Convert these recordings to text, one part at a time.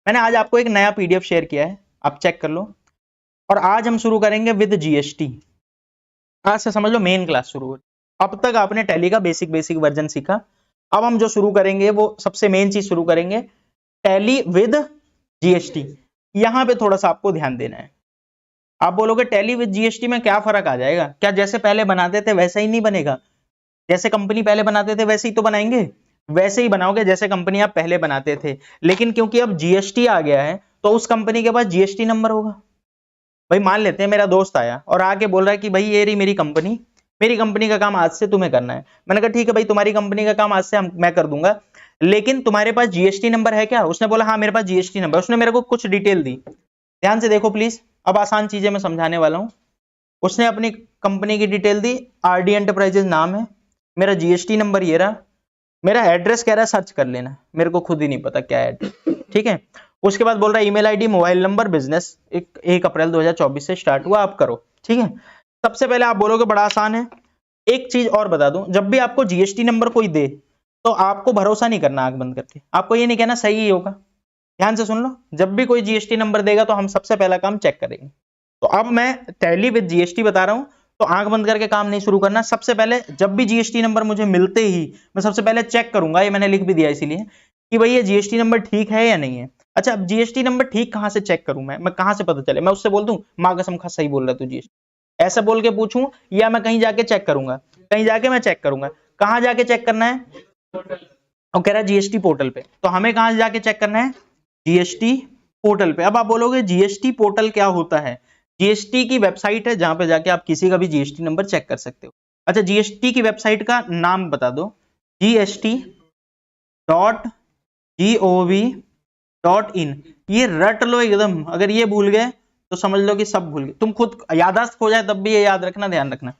मैंने आज आपको एक नया पीडीएफ शेयर किया है, आप चेक कर लो। और आज हम शुरू करेंगे विद जीएसटी। आज से समझ लो मेन क्लास शुरू हो। अब तक आपने टैली का बेसिक वर्जन सीखा। अब हम जो शुरू करेंगे वो सबसे मेन चीज शुरू करेंगे, टैली विद जीएसटी। यहां पे थोड़ा सा आपको ध्यान देना है। आप बोलोगे टैली विद जीएसटी में क्या फर्क आ जाएगा? क्या जैसे पहले बनाते थे वैसा ही नहीं बनेगा? जैसे कंपनी पहले बनाते थे वैसे ही तो बनाएंगे, वैसे ही बनाओगे जैसे कंपनी आप पहले बनाते थे। लेकिन क्योंकि अब जीएसटी आ गया है तो उस कंपनी के पास जीएसटी नंबर होगा। भाई मान लेते हैं मेरा दोस्त आया और आके बोल रहा है कि भाई ये रही मेरी कंपनी का काम आज से तुम्हें करना है। मैंने कहा ठीक है भाई, तुम्हारी कंपनी का काम आज से मैं कर दूंगा, लेकिन तुम्हारे पास जीएसटी नंबर है क्या? उसने बोला हाँ मेरे पास जीएसटी नंबर। उसने मेरे को कुछ डिटेल दी, ध्यान से देखो प्लीज, अब आसान चीजें मैं समझाने वाला हूं। उसने अपनी कंपनी की डिटेल दी, आरडी एंटरप्राइजेज नाम है, मेरा जीएसटी नंबर ये रहा, मेरा एड्रेस कह रहा है सर्च कर लेना, मेरे को खुद ही नहीं पता क्या एड्रेस, ठीक है। उसके बाद बोल रहा है email ID, mobile number, business 1 अप्रैल 2024 से स्टार्ट हुआ, आप करो, ठीक है। सबसे पहले आप बोलोगे बड़ा आसान है। एक चीज और बता दूं, जब भी आपको जीएसटी नंबर कोई दे तो आपको भरोसा नहीं करना आंख बंद करके, आपको ये नहीं कहना सही ही होगा। ध्यान से सुन लो, जब भी कोई जीएसटी नंबर देगा तो हम सबसे पहला काम चेक करेंगे। तो अब मैं टैली विद जीएसटी बता रहा हूं, तो आंख बंद करके काम नहीं शुरू करना। सबसे पहले जब भी जीएसटी नंबर मुझे मिलते ही मैं सबसे पहले चेक करूंगा, ये मैंने लिख भी दिया इसीलिए कि भाई ये जीएसटी नंबर ठीक है या नहीं है। अच्छा, अब जीएसटी नंबर ठीक कहां से चेक करूं? मैं कहां से पता चले? मैं उससे बोल दूं मां कसम खा सही बोल रहा है तू जीएसटी, ऐसा बोल के पूछूं, या मैं कहीं जाके चेक करूंगा? कहीं जाके मैं चेक करूंगा। कहां जाके चेक करना है? और कह रहा है जीएसटी पोर्टल पे, तो हमें कहां से जाके चेक करना है? जीएसटी पोर्टल पे। अब आप बोलोगे जीएसटी पोर्टल क्या होता है? जीएसटी की वेबसाइट है जहां पे जाके आप किसी का भी जीएसटी नंबर चेक कर सकते हो। अच्छा, जीएसटी की वेबसाइट का नाम बता दो, gst.gov.in। ये रट लो एकदम, अगर ये भूल गए तो समझ लो कि सब भूल गए। तुम खुद याददाश्त हो जाए तब भी ये याद रखना, ध्यान रखना,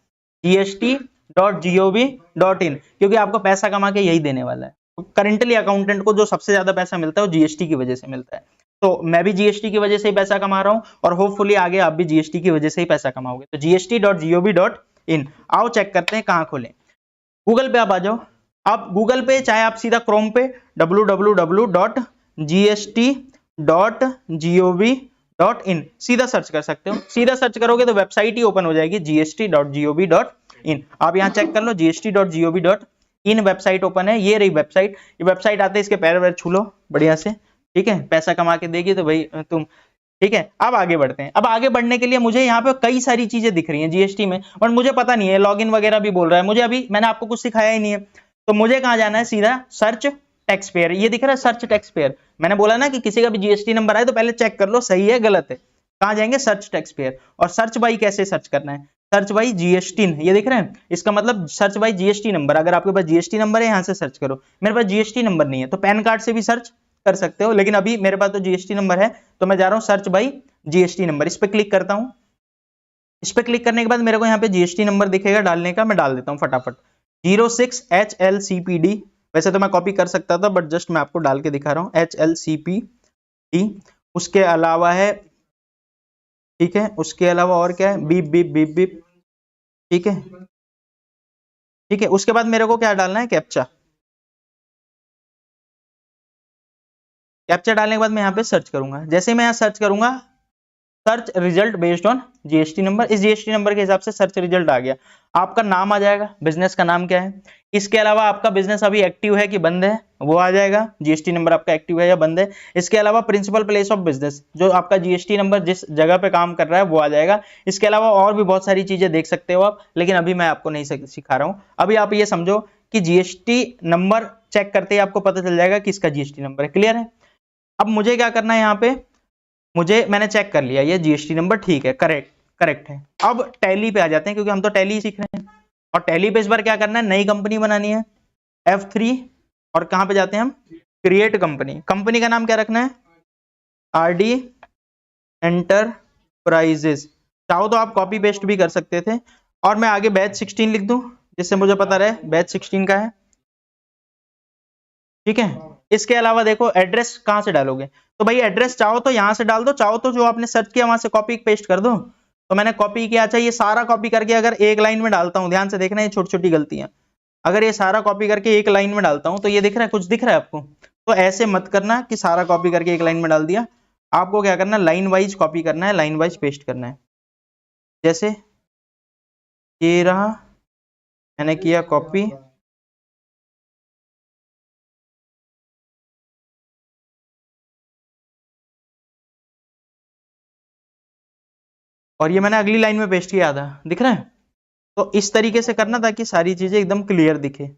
gst.gov.in, क्योंकि आपको पैसा कमा के यही देने वाला है। करेंटली अकाउंटेंट को जो सबसे ज्यादा पैसा मिलता है वो जीएसटी की वजह से मिलता है। तो मैं भी जीएसटी की वजह से ही पैसा कमा रहा हूं और होपफुली आगे आप भी जीएसटी की वजह से ही पैसा कमाओगे। तो gst.gov.in आओ चेक करते हैं कहां खोलें। गूगल पे आप आ जाओ। आप गूगल पे चाहे आप सीधा क्रोम पे www.gst.gov.in सीधा सर्च कर सकते हो। सीधा सर्च करोगे तो वेबसाइट ही ओपन हो जाएगी, gst.gov.in। आप यहां चेक कर लो, gst.gov.in वेबसाइट ओपन है। ये रही वेबसाइट, ये वेबसाइट आते हैं, इसके पैर वैर छू लो बढ़िया से, ठीक है। पैसा कमा के देगी तो भाई तुम, ठीक है। अब आगे बढ़ते हैं। अब आगे बढ़ने के लिए मुझे यहाँ पे कई सारी चीजें दिख रही हैं जीएसटी में, और मुझे पता नहीं है, लॉगिन वगैरह भी बोल रहा है मुझे, अभी मैंने आपको कुछ सिखाया ही नहीं है। तो मुझे कहाँ जाना है? सीधा सर्च टैक्स पेयर। ये दिख रहा है सर्च टैक्स पेयर। मैंने बोला ना कि किसी का भी जीएसटी नंबर आए तो पहले चेक कर लो सही है गलत है। कहाँ जाएंगे? Search tax payer. और सर्च बाई कैसे सर्च करना है? सर्च बाई जीएसटी, ये दिख रहा है, इसका मतलब सर्च बाई जीएसटी नंबर। अगर आपके पास जीएसटी नंबर है यहाँ से सर्च करो। मेरे पास जीएसटी नंबर नहीं है तो पैन कार्ड से भी सर्च कर सकते हो, लेकिन अभी मेरे पास तो जीएसटी नंबर है तो मैं जा रहा हूं सर्च बाई जीएसटी नंबर। इस पे क्लिक करता हूं। इस पे क्लिक करने के बाद मेरे को यहाँ पे जीएसटी नंबर दिखेगा डालने का, मैं डाल देता हूं फटाफट 06HLCPD। वैसे तो मैं कॉपी कर सकता था बट जस्ट मैं आपको डाल के दिखा रहा हूं HLCPD। उसके अलावा है, ठीक है, उसके अलावा और क्या है? बीप बीप बीप बीप, ठीक है, ठीक है। उसके बाद मेरे को क्या डालना है? कैप्चा। कैप्चा डालने के बाद मैं यहाँ पे सर्च करूंगा। जैसे मैं यहाँ सर्च करूंगा, search result based on GST number, इस जीएसटी नंबर के हिसाब से सर्च रिजल्ट आ गया। आपका नाम आ जाएगा, बिजनेस का नाम क्या है। इसके अलावा आपका बिजनेस अभी एक्टिव है कि बंद है वो आ जाएगा, जीएसटी नंबर आपका एक्टिव है या बंद है। इसके अलावा प्रिंसिपल प्लेस ऑफ बिजनेस, जो आपका जीएसटी नंबर जिस जगह पे काम कर रहा है वो आ जाएगा। इसके अलावा और भी बहुत सारी चीजें देख सकते हो आप, लेकिन अभी मैं आपको नहीं सिखा रहा हूँ। अभी आप ये समझो कि जीएसटी नंबर चेक करते ही आपको पता चल जाएगा कि इसका जीएसटी नंबर है। क्लियर है? अब मुझे क्या करना है? यहाँ पे मैंने चेक कर लिया, ये जीएसटी नंबर ठीक है, करेक्ट है। अब टैली पे आ जाते हैं क्योंकि हम तो टैली सीख रहे हैं। और टैली पे इस बार क्या करना है? नई कंपनी बनानी है, F3। और कहां पे जाते हैं हम? Create company. कंपनी का नाम क्या रखना है? RD enterprises. चाहो तो आप कॉपी पेस्ट भी कर सकते थे। और मैं आगे बैच 16 लिख दूं जिससे मुझे पता रहे बैच 16 का है, ठीक है। इसके अलावा देखो एड्रेस कहां से डालोगे? तो भाई एड्रेस चाहो तो यहां से डाल दो, चाहो तो जो आपने सर्च किया वहां से कॉपी पेस्ट कर दो। तो मैंने कॉपी किया। अच्छा, ये सारा कॉपी करके अगर एक लाइन में डालता हूं, ध्यान से देखना ये छोटी छोटी गलतियां, अगर ये सारा कॉपी करके एक लाइन में डालता हूं तो ये दिख रहा है, कुछ दिख रहा है आपको? तो ऐसे मत करना कि सारा कॉपी करके एक लाइन में डाल दिया। आपको क्या करना है, लाइन वाइज कॉपी करना है, लाइन वाइज पेस्ट करना है। जैसे ये रहा, मैंने किया कॉपी, और ये मैंने अगली लाइन में पेस्ट किया था, दिख रहा है। तो इस तरीके से करना ताकि सारी चीजें एकदम क्लियर दिखे।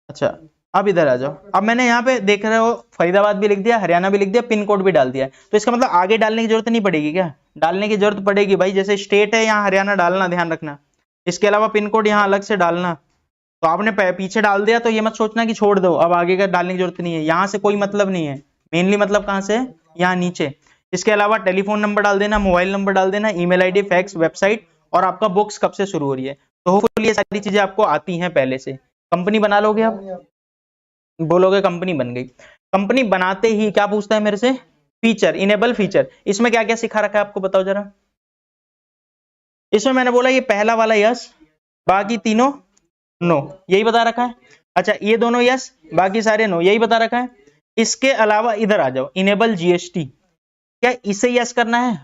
अच्छा, अब इधर आ जाओ। अब मैंने यहाँ पे देख रहे हो फरीदाबाद भी लिख दिया, हरियाणा भी लिख दिया, पिन कोड भी डाल दिया। तो इसका मतलब आगे डालने की जरूरत नहीं पड़ेगी क्या? डालने की जरूरत पड़ेगी भाई। जैसे स्टेट है यहाँ हरियाणा डालना, ध्यान रखना। इसके अलावा पिन कोड यहाँ अलग से डालना। तो आपने पीछे डाल दिया तो ये मत सोचना कि छोड़ दो, अब आगे का डालने की जरूरत नहीं है। यहाँ से कोई मतलब नहीं है। मेनली मतलब कहाँ से? यहाँ नीचे। इसके अलावा टेलीफोन नंबर डाल देना, मोबाइल नंबर डाल देना, ईमेल आईडी, फैक्स, वेबसाइट, और आपका बुक्स कब से शुरू हो रही है। तो होपफुली ये सारी चीजें आपको आती हैं पहले से। कंपनी बना लोगे आप, बोलोगे कंपनी बन गई। कंपनी बनाते ही क्या पूछता है मेरे से? Feature, enable feature. इसमें क्या क्या सिखा रखा है आपको बताओ जरा। इसमें मैंने बोला ये पहला वाला यस, बाकी तीनों नो, यही बता रखा है। अच्छा, ये दोनों यस, बाकी सारे नो, यही बता रखा है। इसके अलावा इधर आ जाओ, इनेबल जीएसटी, क्या इसे यस करना है?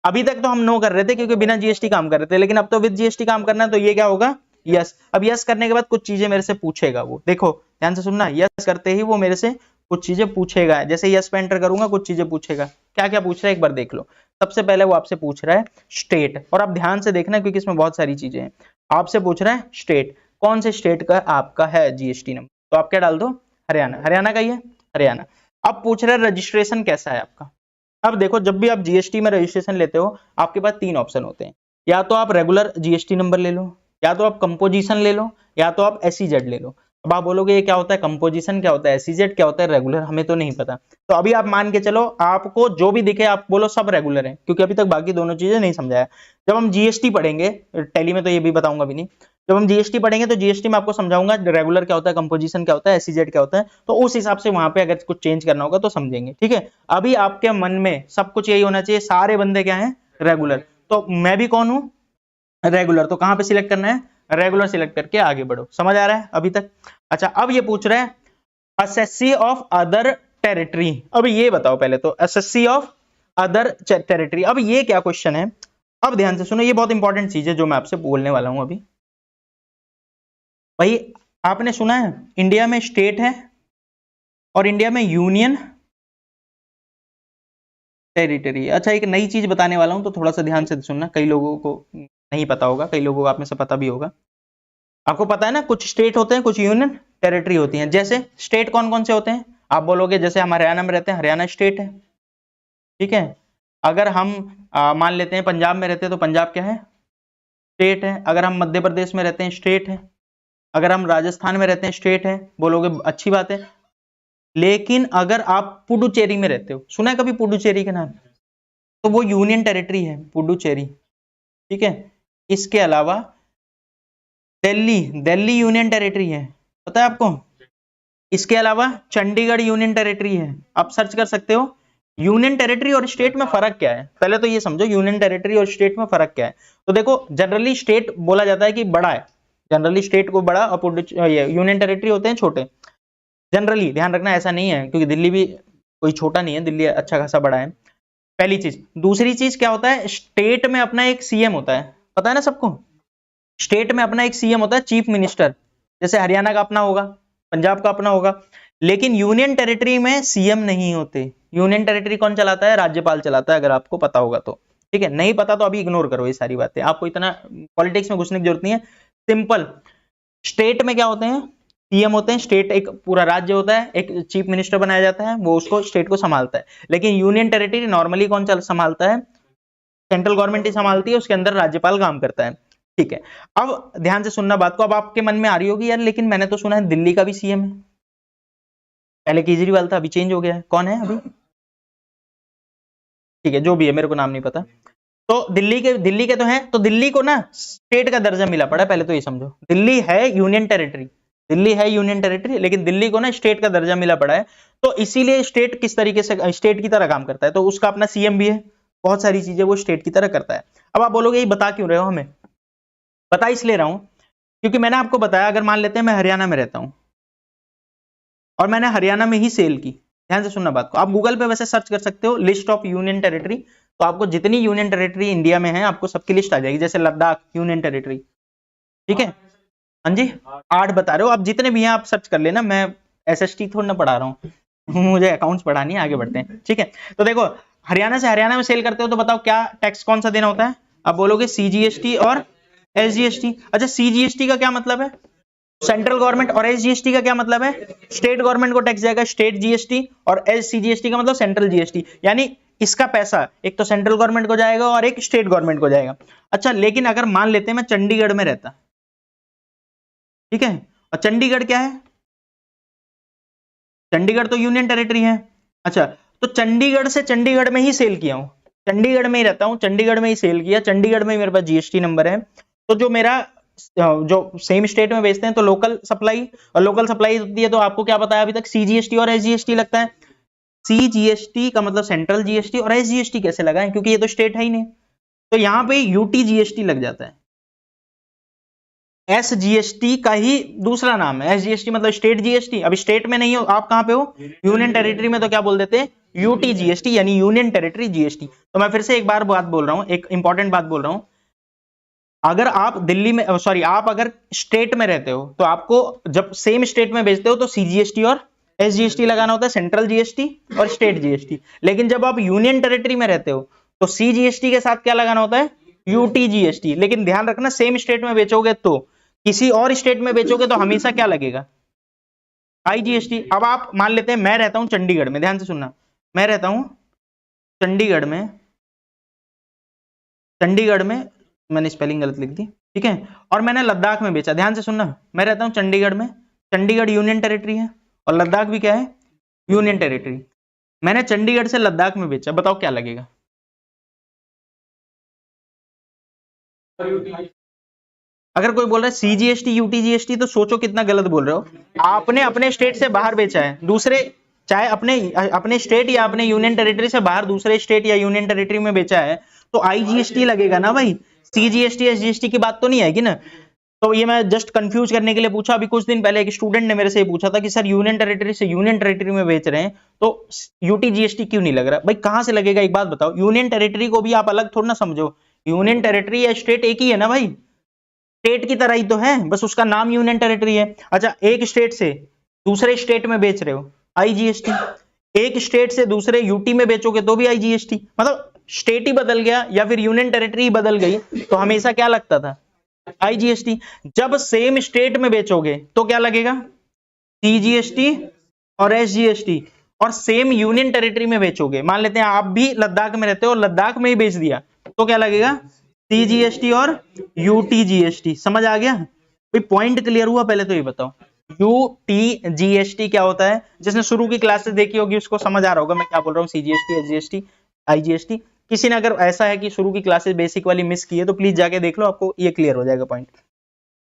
अभी तक तो हम नो कर रहे थे क्योंकि बिना जीएसटी काम कर रहे थे, लेकिन अब तो विद जीएसटी काम करना है, तो ये क्या होगा? यस। अब यस करने के बाद कुछ चीजें मेरे से पूछेगा वो, देखो ध्यान से सुनना। यस करते ही वो मेरे से कुछ चीजें पूछेगा। जैसे यस पे एंटर करूंगा, कुछ चीजें पूछेगा। क्या क्या पूछ रहा है एक बार देख लो। सबसे पहले वो आपसे पूछ रहा है स्टेट, और आप ध्यान से देखना क्योंकि इसमें बहुत सारी चीजें हैं। आपसे पूछ रहा है स्टेट, कौन से स्टेट का आपका है जीएसटी नंबर, तो आप क्या डाल दो? हरियाणा। हरियाणा का ही है, हरियाणा। अब पूछ रहा है रजिस्ट्रेशन कैसा है आपका। अब देखो, जब भी आप जीएसटी में रजिस्ट्रेशन लेते हो, आपके पास तीन ऑप्शन होते हैं। या तो आप रेगुलर जीएसटी नंबर ले लो, या तो आप कंपोजिशन ले लो, या तो आप एसईजेड ले लो। अब आप बोलोगे ये क्या होता है, कंपोजिशन क्या होता है, एसईजेड क्या होता है, रेगुलर हमें तो नहीं पता। तो अभी आप मान के चलो, आपको जो भी दिखे आप बोलो सब रेगुलर है, क्योंकि अभी तक बाकी दोनों चीजें नहीं समझाया। जब हम जीएसटी पढ़ेंगे, टैली में तो ये भी बताऊंगा भी नहीं, जब हम जीएसटी पढ़ेंगे तो जीएसटी में आपको समझाऊंगा रेगुलर क्या होता है, कंपोजिशन क्या होता है, एसईजेड क्या होता है। तो उस हिसाब से वहां पे अगर कुछ चेंज करना होगा तो समझेंगे, ठीक है। अभी आपके मन में सब कुछ यही होना चाहिए, सारे बंदे क्या हैं? रेगुलर। तो मैं भी कौन हूं? रेगुलर। तो कहां पे सिलेक्ट करना है? रेगुलर सिलेक्ट करके आगे बढ़ो। समझ आ रहा है अभी तक? अच्छा, अब ये पूछ रहा है असेसी ऑफ अदर टेरिटरी। अब ये बताओ पहले तो, असेसी ऑफ अदर टेरिटरी, अब ये क्या क्वेश्चन है? अब ध्यान से सुनो, ये बहुत इंपॉर्टेंट चीज है जो मैं आपसे बोलने वाला हूं अभी। भाई आपने सुना है इंडिया में स्टेट है और इंडिया में यूनियन टेरिटरी। अच्छा, एक नई चीज बताने वाला हूं तो थोड़ा सा ध्यान से सुनना, कई लोगों को नहीं पता होगा, कई लोगों को आप में से पता भी होगा। आपको पता है ना, कुछ स्टेट होते हैं, कुछ यूनियन टेरिटरी होती हैं। जैसे स्टेट कौन कौन से होते हैं? आप बोलोगे जैसे हम हरियाणा में रहते हैं, हरियाणा स्टेट है, ठीक है। अगर हम मान लेते हैं पंजाब में रहते हैं तो पंजाब क्या है? स्टेट है। अगर हम मध्य प्रदेश में रहते हैं, स्टेट है। अगर हम राजस्थान में रहते हैं, स्टेट है। बोलोगे अच्छी बात है। लेकिन अगर आप पुडुचेरी में रहते हो, सुना है कभी पुडुचेरी का नाम? तो वो यूनियन टेरिटरी है, पुडुचेरी, ठीक है। इसके अलावा दिल्ली, दिल्ली यूनियन टेरिटरी है, पता है आपको? इसके अलावा चंडीगढ़ यूनियन टेरिटरी है। आप सर्च कर सकते हो यूनियन टेरिटरी और स्टेट में फर्क क्या है। पहले तो ये समझो यूनियन टेरिटरी और स्टेट में फर्क क्या है। तो देखो, जनरली स्टेट बोला जाता है कि बड़ा है, जनरली स्टेट को बड़ा, और यूनियन टेरिटरी होते हैं छोटे। जनरली ध्यान रखना, ऐसा नहीं है, क्योंकि दिल्ली भी कोई छोटा नहीं है, दिल्ली अच्छा खासा बड़ा है। पहली चीज। दूसरी चीज क्या होता है, स्टेट में अपना एक सीएम होता है, पता है ना सबको? स्टेट में अपना एक सीएम होता है, चीफ मिनिस्टर। जैसे हरियाणा का अपना होगा, पंजाब का अपना होगा। लेकिन यूनियन टेरिटरी में सीएम नहीं होते। यूनियन टेरिटरी कौन चलाता है? राज्यपाल चलाता है, अगर आपको पता होगा तो, ठीक है। नहीं पता तो अभी इग्नोर करो ये सारी बातें, आपको इतना पॉलिटिक्स में घुसने की जरूरत नहीं है। सिंपल, स्टेट में क्या होते हैं? सीएम होते हैं। स्टेट एक पूरा राज्य होता है, एक चीफ मिनिस्टर बनाया जाता है, वो उसको स्टेट को संभालता है। लेकिन यूनियन टेरिटरी नॉर्मली कौन संभालता है? सेंट्रल गवर्नमेंट ही संभालती है, उसके अंदर राज्यपाल काम करता है, ठीक है। अब ध्यान से सुनना बात को। अब आपके मन में आ रही होगी यार, लेकिन मैंने तो सुना है दिल्ली का भी सीएम है, पहले केजरीवाल था, अभी चेंज हो गया है, कौन है अभी? ठीक है, जो भी है, मेरे को नाम नहीं पता। तो दिल्ली के तो हैं, तो दिल्ली को ना स्टेट का दर्जा मिला पड़ा है, पहले तो ये समझो। दिल्ली है यूनियन टेरिटरी, दिल्ली है यूनियन टेरिटरी, लेकिन दिल्ली को ना स्टेट का दर्जा मिला पड़ा है। तो इसीलिए स्टेट किस तरीके से स्टेट की तरह काम करता है, तो उसका अपना सीएम भी है, बहुत सारी चीजें वो स्टेट की तरह करता है। अब आप बोलोगे ये बता क्यों रहे हो हमें? बता इसलिए रहा हूं क्योंकि मैंने आपको बताया, अगर मान लेते हैं मैं हरियाणा में रहता हूं और मैंने हरियाणा में ही सेल की। ध्यान से सुनना बात को, आप गूगल पे वैसे सर्च कर सकते हो लिस्ट ऑफ यूनियन टेरिटरी, तो आपको जितनी यूनियन टेरिटरी इंडिया में है आपको सबकी लिस्ट आ जाएगी, जैसे लद्दाख यूनियन टेरिटरी, ठीक है। हाँ जी 8 बता रहे हो, आप जितने भी हैं आप सर्च कर लेना, मैं एसएसटी थोड़ा ना पढ़ा रहा हूँ मुझे अकाउंट्स पढ़ानी है, आगे बढ़ते हैं, ठीक है। तो देखो हरियाणा से हरियाणा में सेल करते हो तो बताओ क्या टैक्स कौन सा देना होता है, आप बोलोगे सीजीएसटी और एसजीएसटी। अच्छा सीजीएसटी का क्या मतलब है, सेंट्रल गवर्नमेंट, और एसजीएसटी का क्या मतलब है, स्टेट गवर्नमेंट को टैक्स जाएगा स्टेट जीएसटी, और एससीजीएसटी का मतलब सेंट्रल जीएसटी, यानी इसका पैसा एक तो सेंट्रल गवर्नमेंट को जाएगा और एक स्टेट गवर्नमेंट को जाएगा। अच्छा लेकिन अगर मान लेते हैं मैं चंडीगढ़ में रहता, ठीक है, और चंडीगढ़ क्या है, चंडीगढ़ तो यूनियन टेरिटरी है। अच्छा तो चंडीगढ़ से चंडीगढ़ में ही सेल किया हूं, चंडीगढ़ में ही रहता हूं, चंडीगढ़ में ही सेल किया, चंडीगढ़ में ही मेरे पास जीएसटी नंबर है, तो जो मेरा जो सेम स्टेट में बेचते हैं तो लोकल सप्लाई, और लोकल सप्लाई होती है तो आपको क्या पता है अभी तक, सीजीएसटी और एसजीएसटी लगता है। सीजीएसटी का मतलब सेंट्रल जीएसटी, और एसजीएसटी कैसे लगा है, क्योंकि ये तो स्टेट है ही नहीं, तो यहां पे यूटीजीएसटी लग जाता है। एसजीएसटी का ही दूसरा नाम है, एसजीएसटी मतलब स्टेट जीएसटी, अभी स्टेट में नहीं हो आप, कहां पे हो, यूनियन टेरिटरी में, तो क्या बोल देते हैं यूटीजीएसटी यानी यूनियन टेरिटरी जीएसटी। तो मैं फिर से एक बार बात बोल रहा हूं, एक इंपॉर्टेंट बात बोल रहा हूं, अगर आप दिल्ली में सॉरी आप अगर स्टेट में रहते हो तो आपको जब सेम स्टेट में बेचते हो तो सीजीएसटी और एसजीएसटी लगाना होता है, सेंट्रल जीएसटी और स्टेट जीएसटी। लेकिन जब आप यूनियन टेरिटरी में रहते हो तो सीजीएसटी के साथ क्या लगाना होता है, यूटीजीएसटी। लेकिन ध्यान रखना सेम स्टेट में बेचोगे तो, किसी और स्टेट में बेचोगे तो हमेशा क्या लगेगा, आईजीएसटी। अब आप मान लेते हैं मैं रहता हूं चंडीगढ़ में, ध्यान से सुनना, मैं रहता हूं चंडीगढ़ में, चंडीगढ़ में मैंने स्पेलिंग गलत लिख दी, ठीक है, और मैंने लद्दाख में बेचा। ध्यान से सुनना, मैं रहता हूं चंडीगढ़ में, चंडीगढ़ यूनियन टेरिटरी है और लद्दाख भी क्या है, यूनियन टेरिटरी। मैंने चंडीगढ़ से लद्दाख में बेचा, बताओ क्या लगेगा, अगर कोई बोल रहा है सीजीएसटी यूटीजीएसटी तो सोचो कितना गलत बोल रहे हो। आपने अपने स्टेट से बाहर बेचा है, दूसरे चाहे अपने स्टेट या अपने यूनियन टेरिटरी से बाहर दूसरे स्टेट या यूनियन टेरिटरी में बेचा है तो आईजीएसटी लगेगा ना भाई, सीजीएसटी एसजीएसटी की बात तो नहीं आएगी ना। तो ये मैं जस्ट कंफ्यूज करने के लिए पूछा, अभी कुछ दिन पहले एक स्टूडेंट ने मेरे से पूछा था कि सर यूनियन टेरिटरी से यूनियन टेरिटरी में बेच रहे हैं तो यूटीजीएसटी क्यों नहीं लग रहा। भाई कहां से लगेगा एक बात बताओ, यूनियन टेरिटरी को भी आप अलग थोड़ा ना समझो, यूनियन टेरिटरी या स्टेट एक ही है ना भाई, स्टेट की तरह ही तो है, बस उसका नाम यूनियन टेरिटरी है। अच्छा एक स्टेट से दूसरे स्टेट में बेच रहे हो आईजीएसटी, एक स्टेट से दूसरे यूटी में बेचोगे तो भी आईजीएसटी, मतलब स्टेट ही बदल गया या फिर यूनियन टेरिटरी बदल गई तो हमेशा क्या लगता था, आईजीएसटी। जब सेम स्टेट में बेचोगे तो क्या लगेगा, सीजीएसटी और एसजीएसटी, और सेम यूनियन टेरिटरी में बेचोगे, मान लेते हैं आप भी लद्दाख में रहते हो, लद्दाख में ही बेच दिया तो क्या लगेगा, सीजीएसटी और यूटीजीएसटी। समझ आ गया भाई, पॉइंट क्लियर हुआ, पहले तो ये बताओ यूटीजीएसटी क्या होता है, जिसने शुरू की क्लासेस देखी होगी उसको समझ आ रहा होगा मैं क्या बोल रहा हूँ, सीजीएसटी एसजीएसटी आईजीएसटी। किसी ने अगर ऐसा है कि शुरू की क्लासेस बेसिक वाली मिस की है तो प्लीज जाके देख लो, आपको ये क्लियर हो जाएगा पॉइंट।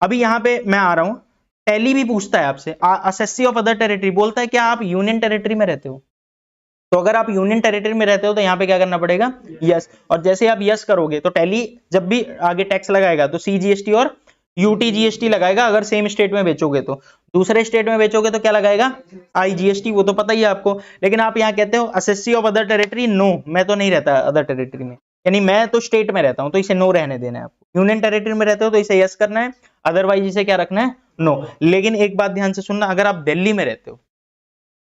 अभी यहाँ पे मैं आ रहा हूँ, टैली भी पूछता है आपसे, असेसी ऑफ अदर टेरिटरी बोलता है क्या आप यूनियन टेरिटरी में रहते हो, तो अगर आप यूनियन टेरिटरी में रहते हो तो यहाँ पे क्या करना पड़ेगा, यस, और जैसे आप यस करोगे तो टैली जब भी आगे टैक्स लगाएगा तो सीजीएसटी और यूटीजीएसटी लगाएगा, अगर सेम स्टेट में बेचोगे तो, दूसरे स्टेट में बेचोगे तो क्या लगाएगा, आईजीएसटी, वो तो पता ही है आपको। लेकिन आप यहाँ कहते हो assessee of other territory, no मैं तो नहीं रहता अदर टेरिटरी में, यानी मैं तो स्टेट में रहता हूं तो इसे नो रहने देना है आपको, यूनियन टेरिटरी में रहते हो तो इसे यस करना है, अदरवाइज इसे क्या रखना है, नो। लेकिन एक बात ध्यान से सुनना, अगर आप दिल्ली में रहते हो,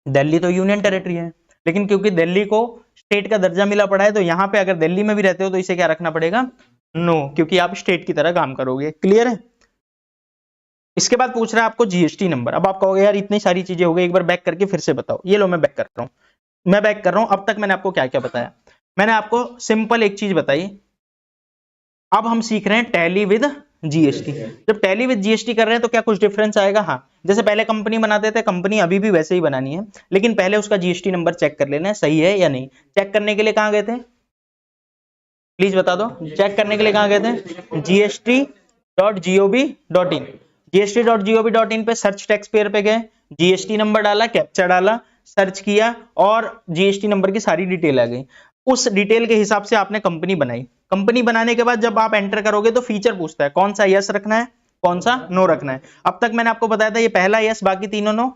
दिल्ली तो यूनियन टेरिटरी है, लेकिन क्योंकि दिल्ली को स्टेट का दर्जा मिला पड़ा है तो यहाँ पे अगर दिल्ली में भी रहते हो तो इसे क्या रखना पड़ेगा, नो, क्योंकि आप स्टेट की तरह काम करोगे। क्लियर है। इसके बाद पूछ रहा है आपको जीएसटी नंबर। अब आप कहोगे यार इतनी सारी चीजें हो गई, एक बार बैक करके फिर से बताओ। ये लो मैं बैक कर रहा हूँ, मैं बैक कर रहा हूँ। अब तक मैंने आपको क्या क्या बताया, मैंने आपको सिंपल एक चीज बताई, अब हम सीख रहे हैं टैली विद जीएसटी। जब टैली विद जीएसटी कर रहे हैं तो क्या कुछ डिफरेंस आएगा, हाँ, जैसे पहले कंपनी बनाते थे, कंपनी अभी भी वैसे ही बनानी है, लेकिन पहले उसका जीएसटी नंबर चेक कर लेना है सही है या नहीं। चेक करने के लिए कहां गए थे, प्लीज बता दो, चेक करने के लिए कहां गए थे, gst.gov.in, gst.gov.in पे सर्च टैक्स पेयर पे गए, जीएसटी नंबर डाला, कैप्चा डाला, सर्च किया और जीएसटी नंबर की सारी डिटेल आ गई। उस डिटेल के हिसाब से आपने कंपनी बनाई। कंपनी बनाने के बाद जब आप एंटर करोगे तो फीचर पूछता है कौन सा यस रखना है, कौन सा नो रखना है। अब तक मैंने आपको बताया था ये पहला यस, बाकी तीनों नो।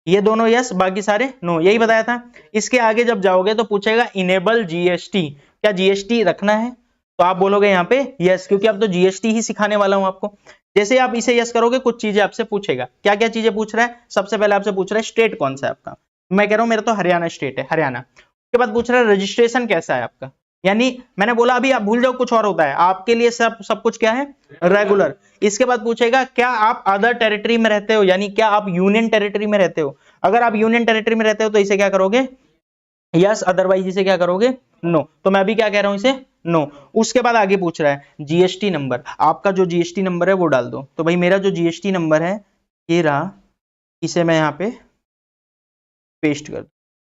ये दोनों यस, बाकी सारे नो, यही बताया था। इसके आगे जब जाओगे तो पूछेगा इनेबल जीएसटी, क्या जीएसटी रखना है? तो आप बोलोगे यहाँ पे यस, क्योंकि अब तो जीएसटी ही सिखाने वाला हूं आपको। जैसे आप इसे यस करोगे कुछ चीजें आपसे पूछेगा। क्या क्या चीजें पूछ रहा है? सबसे पहले आपसे पूछ रहा है स्टेट कौन सा है आपका, मैं कह रहा हूं मेरा तो हरियाणा स्टेट है, हरियाणा। उसके बाद पूछ रहा है रजिस्ट्रेशन कैसा है आपका, यानी मैंने बोला अभी आप भूल जाओ कुछ और होता है, आपके लिए सब कुछ क्या है? रेगुलर। इसके बाद पूछेगा क्या आप अदर टेरिटरी में रहते हो, यानी क्या आप यूनियन टेरिटरी में रहते हो। अगर आप यूनियन टेरिटरी में रहते हो तो इसे क्या करोगे? यस, अदरवाइज इसे क्या करोगे? नो। तो मैं अभी क्या कह रहा हूं इसे? नो। उसके बाद आगे पूछ रहा है जीएसटी नंबर, आपका जो जीएसटी नंबर है वो डाल दो। तो भाई मेरा जो जीएसटी नंबर है ये रहा, इसे मैं यहाँ पे पेस्ट कर दूं,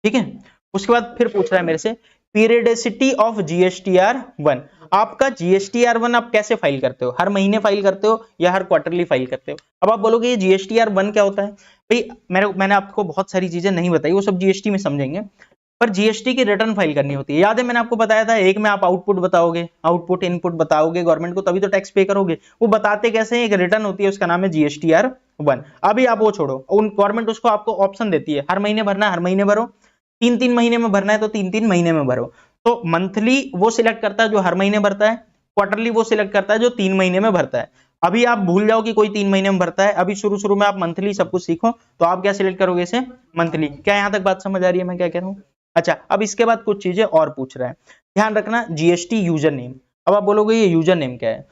ठीक है। उसके बाद फिर पूछ रहा है मेरे से पीरियडिसिटी ऑफ जीएसटीआर 1, आपका जीएसटीआर 1 आप कैसे फाइल करते हो? हर महीने फाइल करते हो या हर क्वार्टरली फाइल करते हो? अब आप बोलोगे ये जीएसटीआर 1 क्या होता है? भाई मैंने आपको बहुत सारी चीजें नहीं बताई, वो सब जीएसटी में समझेंगे, पर जीएसटी की रिटर्न फाइल करनी होती है। याद है मैंने आपको बताया था, एक में आप आउटपुट बताओगे, आउटपुट इनपुट बताओगे गवर्नमेंट को, तभी तो टैक्स पे करोगे। वो बताते कैसे हैं? एक रिटर्न होती है, उसका नाम है जीएसटीआर 1। अभी आप वो छोड़ो, उन गवर्नमेंट उसको आपको ऑप्शन देती है, हर महीने भरना है हर महीने भरो, 3-3 महीने में भरना है तो 3-3 महीने में भरो। तो मंथली वो सिलेक्ट करता है जो हर महीने भरता है, क्वार्टरली वो सिलेक्ट करता है जो 3 महीने में भरता है। अभी आप भूल जाओ कि कोई 3 महीने में भरता है, अभी शुरू शुरू में आप मंथली सब कुछ सीखो, तो आप क्या सिलेक्ट करोगे? इसे मंथली। क्या यहां तक बात समझ आ रही है मैं क्या कह रहा हूं? अच्छा, अब इसके बाद कुछ चीजें और पूछ रहा है, ध्यान रखना। जीएसटी यूजर नेम, अब आप बोलोगे ये यूजर नेम क्या है?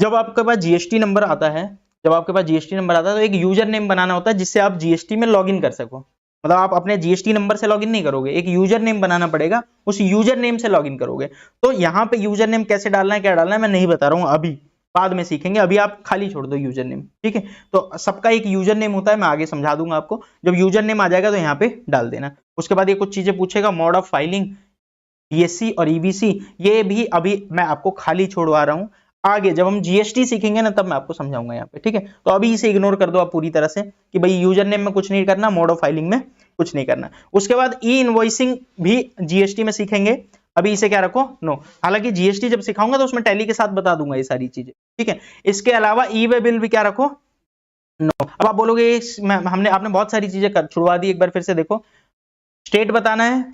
जब आपके पास जीएसटी नंबर आता है, जब आपके पास जीएसटी नंबर आता है तो एक यूजर नेम बनाना होता है जिससे आप जीएसटी में लॉगिन कर सको। मतलब आप अपने जीएसटी नंबर से लॉगिन नहीं करोगे, एक यूजर नेम बनाना पड़ेगा, उस यूजर नेम से लॉगिन करोगे। तो यहाँ पे यूजर नेम कैसे डालना है, क्या डालना है, मैं नहीं बता रहा हूँ, अभी बाद में सीखेंगे, अभी आप खाली छोड़ दो यूजर नेम, ठीक है। तो सबका एक यूजर नेम होता है, मैं आगे समझा दूंगा आपको। जब यूजर नेम आ जाएगा तो यहाँ पे डाल देना। उसके बाद ये कुछ चीजें पूछेगा, मोड ऑफ फाइलिंग, बीएससी और ईबीसी, ये भी अभी मैं आपको खाली छोड़वा रहा हूं, आगे जब हम जीएसटी सीखेंगे ना तब मैं आपको समझाऊंगा यहाँ पे, ठीक है। तो अभी इसे इग्नोर कर दो आप पूरी तरह से कि भाई यूजर नेम में कुछ नहीं करना, मोड ऑफ फाइलिंग में कुछ नहीं करना। उसके बाद ई इनवॉइसिंग भी जीएसटी में सीखेंगे, अभी इसे क्या रखो? नो। हालांकि जीएसटी जब सिखाऊंगा तो उसमें टैली के साथ बता दूंगा ये सारी चीजें, ठीक है। इसके अलावा ई वे बिल भी क्या रखो? नो। अब आप बोलोगे आपने बहुत सारी चीजें छुड़वा दी, एक बार फिर से देखो। स्टेट बताना है,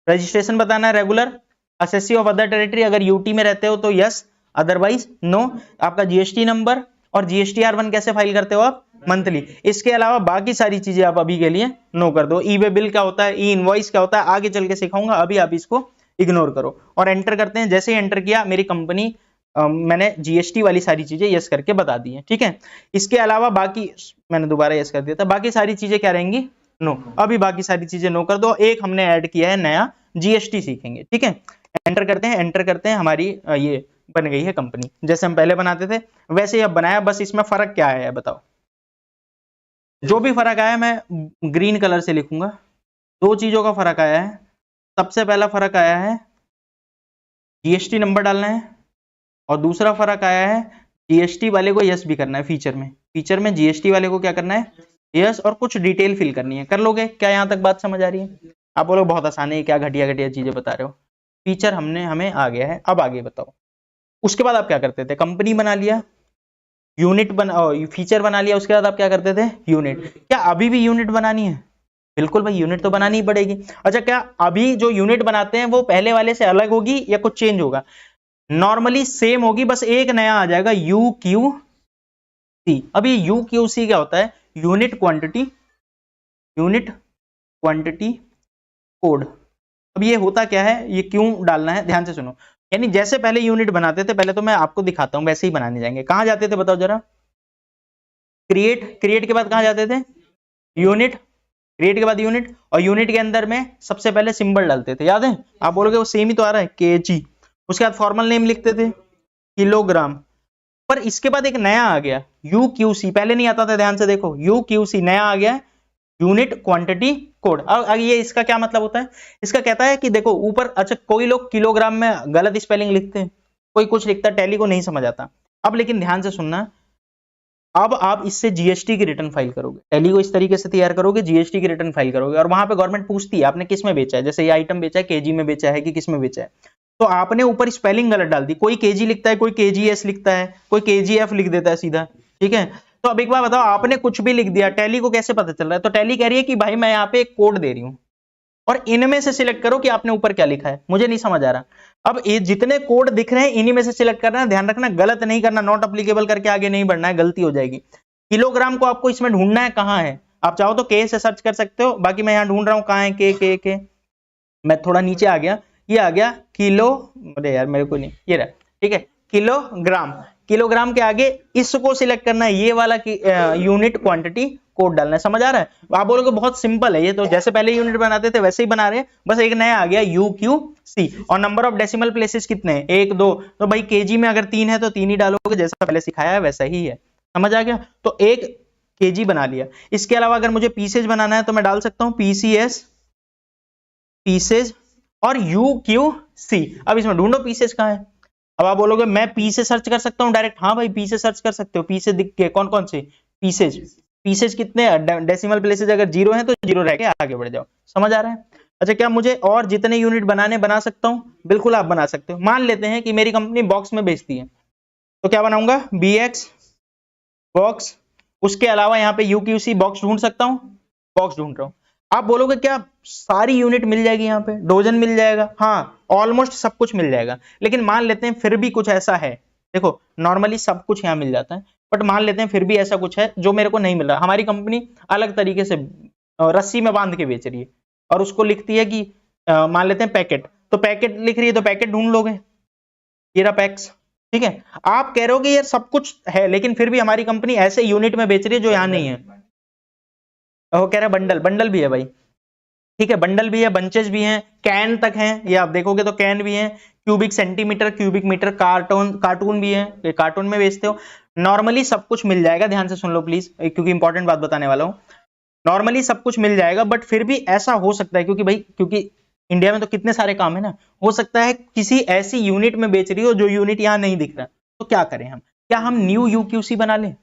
रजिस्ट्रेशन बताना है regular, assessee of other territory, अगर यूटी में रहते हो तो यस, अदरवाइज नो। आपका जीएसटी नंबर और जीएसटीआर 1 कैसे फाइल करते हो आप? मंथली। इसके अलावा बाकी सारी चीजें आप अभी के लिए नो कर दो। ई वे बिल क्या होता है, ई इनवॉइस क्या होता है, आगे चल के सिखाऊंगा, अभी आप इसको इग्नोर करो और एंटर करते हैं। जैसे ही एंटर किया मेरी कंपनी मैंने जीएसटी वाली सारी चीजें यस करके बता दी है, ठीक है। इसके अलावा बाकी मैंने दोबारा यस कर दिया था, बाकी सारी चीजें क्या रहेंगी? नो। अभी बाकी सारी चीजें नो कर दो, एक हमने ऐड किया है नया, जीएसटी सीखेंगे, ठीक है। एंटर करते हैं, एंटर करते हैं, हमारी ये बन गई है कंपनी, जैसे हम पहले बनाते थे वैसे ही अब बनाया, बस इसमें फर्क क्या आया है बताओ? जो भी फर्क आया मैं ग्रीन कलर से लिखूंगा। दो चीजों का फर्क आया है। सबसे पहला फर्क आया है जीएसटी नंबर डालना है, और दूसरा फर्क आया है जीएसटी वाले को यस भी करना है। फीचर में जीएसटी वाले को क्या करना है? यस, और कुछ डिटेल फिल करनी है। कर लोगे? क्या यहां तक बात समझ आ रही है? आप बोलो बहुत आसान है, क्या घटिया घटिया चीजें बता रहे हो। फीचर हमें आ गया है, अब आगे बताओ। उसके बाद आप क्या करते थे? कंपनी बना लिया, फीचर बना लिया, उसके बाद आप क्या करते थे? यूनिट। क्या अभी भी यूनिट बनानी है? बिल्कुल भाई, यूनिट तो बनानी ही पड़ेगी। अच्छा, क्या अभी जो यूनिट बनाते हैं वो पहले वाले से अलग होगी या कुछ चेंज होगा? नॉर्मली सेम होगी, बस एक नया आ जाएगा, यूक्यूसी। अभी यूक्यूसी क्या होता है? Unit quantity code. अब ये होता क्या है, ये क्यों डालना है, ध्यान से सुनो। यानी जैसे पहले यूनिट बनाते थे, पहले तो मैं आपको दिखाता हूं, वैसे ही बनाने जाएंगे। कहां जाते थे बताओ जरा? क्रिएट के बाद कहां जाते थे? यूनिट। क्रिएट के बाद यूनिट, और यूनिट के अंदर में सबसे पहले सिंबल डालते थे, याद है? आप बोलोगे वो सेम ही तो आ रहा है, केजी। उसके बाद फॉर्मल नेम लिखते थे, किलोग्राम। पर इसके बाद एक नया आ गया, यूक्यूसी। पहले नहीं आता था, ध्यान से देखो, यूक्यूसी नया आ गया, यूनिट क्वांटिटी कोड। अब ये इसका क्या मतलब होता है? इसका कहता है कि देखो ऊपर, अच्छा कोई लोग किलोग्राम में गलत स्पेलिंग लिखते हैं, कोई कुछ लिखता है, टैली को नहीं समझ आता। अब लेकिन ध्यान से सुनना, अब आप इससे जीएसटी की रिटर्न फाइल करोगे, टैली को इस तरीके से तैयार करोगे, जीएसटी की रिटर्न फाइल करोगे, और वहां पे गवर्नमेंट पूछती है आपने किस में बेचा है, जैसे ये आइटम बेचा है केजी में बेचा है कि किस में बेचा है, तो आपने ऊपर स्पेलिंग गलत डाल दी, कोई केजी लिखता है, कोई केजीएस लिखता है, कोई केजीएफ लिख देता है सीधा, ठीक है। तो अब एक बार बताओ, आपने कुछ भी लिख दिया, टैली को कैसे पता चल रहा है? तो टैली कह रही है कि भाई मैं यहाँ पे एक कोड दे रही हूँ और इनमें से सिलेक्ट करो कि आपने ऊपर क्या लिखा है। मुझे नहीं समझ आ रहा। अब ये जितने कोड दिख रहे हैं इन्हीं में से सिलेक्ट करना है, ध्यान रखना गलत नहीं करना, नॉट अप्लीकेबल करके आगे नहीं बढ़ना है, गलती हो जाएगी। किलोग्राम को आपको इसमें ढूंढना है, कहाँ है? आप चाहो तो के से सर्च कर सकते हो, बाकी मैं यहाँ ढूंढ रहा हूँ कहाँ है के। मैं थोड़ा नीचे आ गया, ये आ गया किलो, अरे यार मेरे को नहीं, ये रहा, ठीक है, किलोग्राम। किलोग्राम के आगे इसको सिलेक्ट करना है, ये वाला यूनिट क्वांटिटी कोड डालना है। समझ आ रहा है? आप बोलोगे बहुत सिंपल है ये तो, जैसे पहले यूनिट बनाते थे वैसे ही बना रहे हैं, बस एक नया आ गया UQC। और नंबर ऑफ डेसिमल प्लेसेस कितने हैं? 1 2। तो भाई केजी में अगर 3 है तो 3 ही डालोगे, जैसा पहले सिखाया है वैसा ही है। समझ आ गया? तो 1 केजी बना लिया। इसके अलावा अगर मुझे पीसेज बनाना है तो मैं डाल सकता हूं PCS, पीसेज और UQC। अब इसमें ढूंढो पीसेज कहाँ है। अब आप बोलोगे मैं पी से सर्च कर सकता हूँ डायरेक्ट, हाँ भाई पी से सर्च कर सकते हो, पी से दिख के कौन कौन से पीसेज, पीसेज कितने डेसिमल प्लेसेज अगर 0 है तो 0 रह के आगे बढ़ जाओ। समझ आ रहा है? अच्छा, क्या मुझे और जितने यूनिट बना सकता हूँ? बिल्कुल आप बना सकते हो। मान लेते हैं कि मेरी कंपनी बॉक्स में बेचती है, तो क्या बनाऊंगा? BX box. उसके अलावा यहाँ पे UQC बॉक्स ढूंढ सकता हूँ, बॉक्स ढूंढ रहा हूँ। आप बोलोगे क्या सारी यूनिट मिल जाएगी यहाँ पे, डोजन मिल जाएगा? हाँ, ऑलमोस्ट सब कुछ मिल जाएगा, लेकिन मान लेते हैं फिर भी कुछ ऐसा है, देखो नॉर्मली सब कुछ यहाँ मिल जाता है, बट मान लेते हैं फिर भी ऐसा कुछ है जो मेरे को नहीं मिल रहा। हमारी कंपनी अलग तरीके से रस्सी में बांध के बेच रही है और उसको लिखती है कि मान लेते हैं पैकेट, तो पैकेट लिख रही है तो पैकेट ढूंढ लोगे, ये रहा पैक्स। ठीक है, आप कह रहे हो कि यार सब कुछ है लेकिन फिर भी हमारी कंपनी ऐसे यूनिट में बेच रही है जो यहाँ नहीं है। वो कह रहा है बंडल, बंडल भी है भाई, ठीक है, बंडल भी है, बंचेस भी हैं, कैन तक हैं, ये आप देखोगे तो कैन भी है, cubic centimetre, cubic metre, carton भी है, ये कार्टून में बेचते हो। नॉर्मली सब कुछ मिल जाएगा, ध्यान से सुन लो प्लीज, क्योंकि इंपॉर्टेंट बात बताने वाला हूं। नॉर्मली सब कुछ मिल जाएगा, बट फिर भी ऐसा हो सकता है, क्योंकि इंडिया में तो कितने सारे काम है ना, हो सकता है किसी ऐसी यूनिट में बेच रही हो जो यूनिट यहाँ नहीं दिख रहा, तो क्या करें हम? क्या हम न्यू UQC बना लें?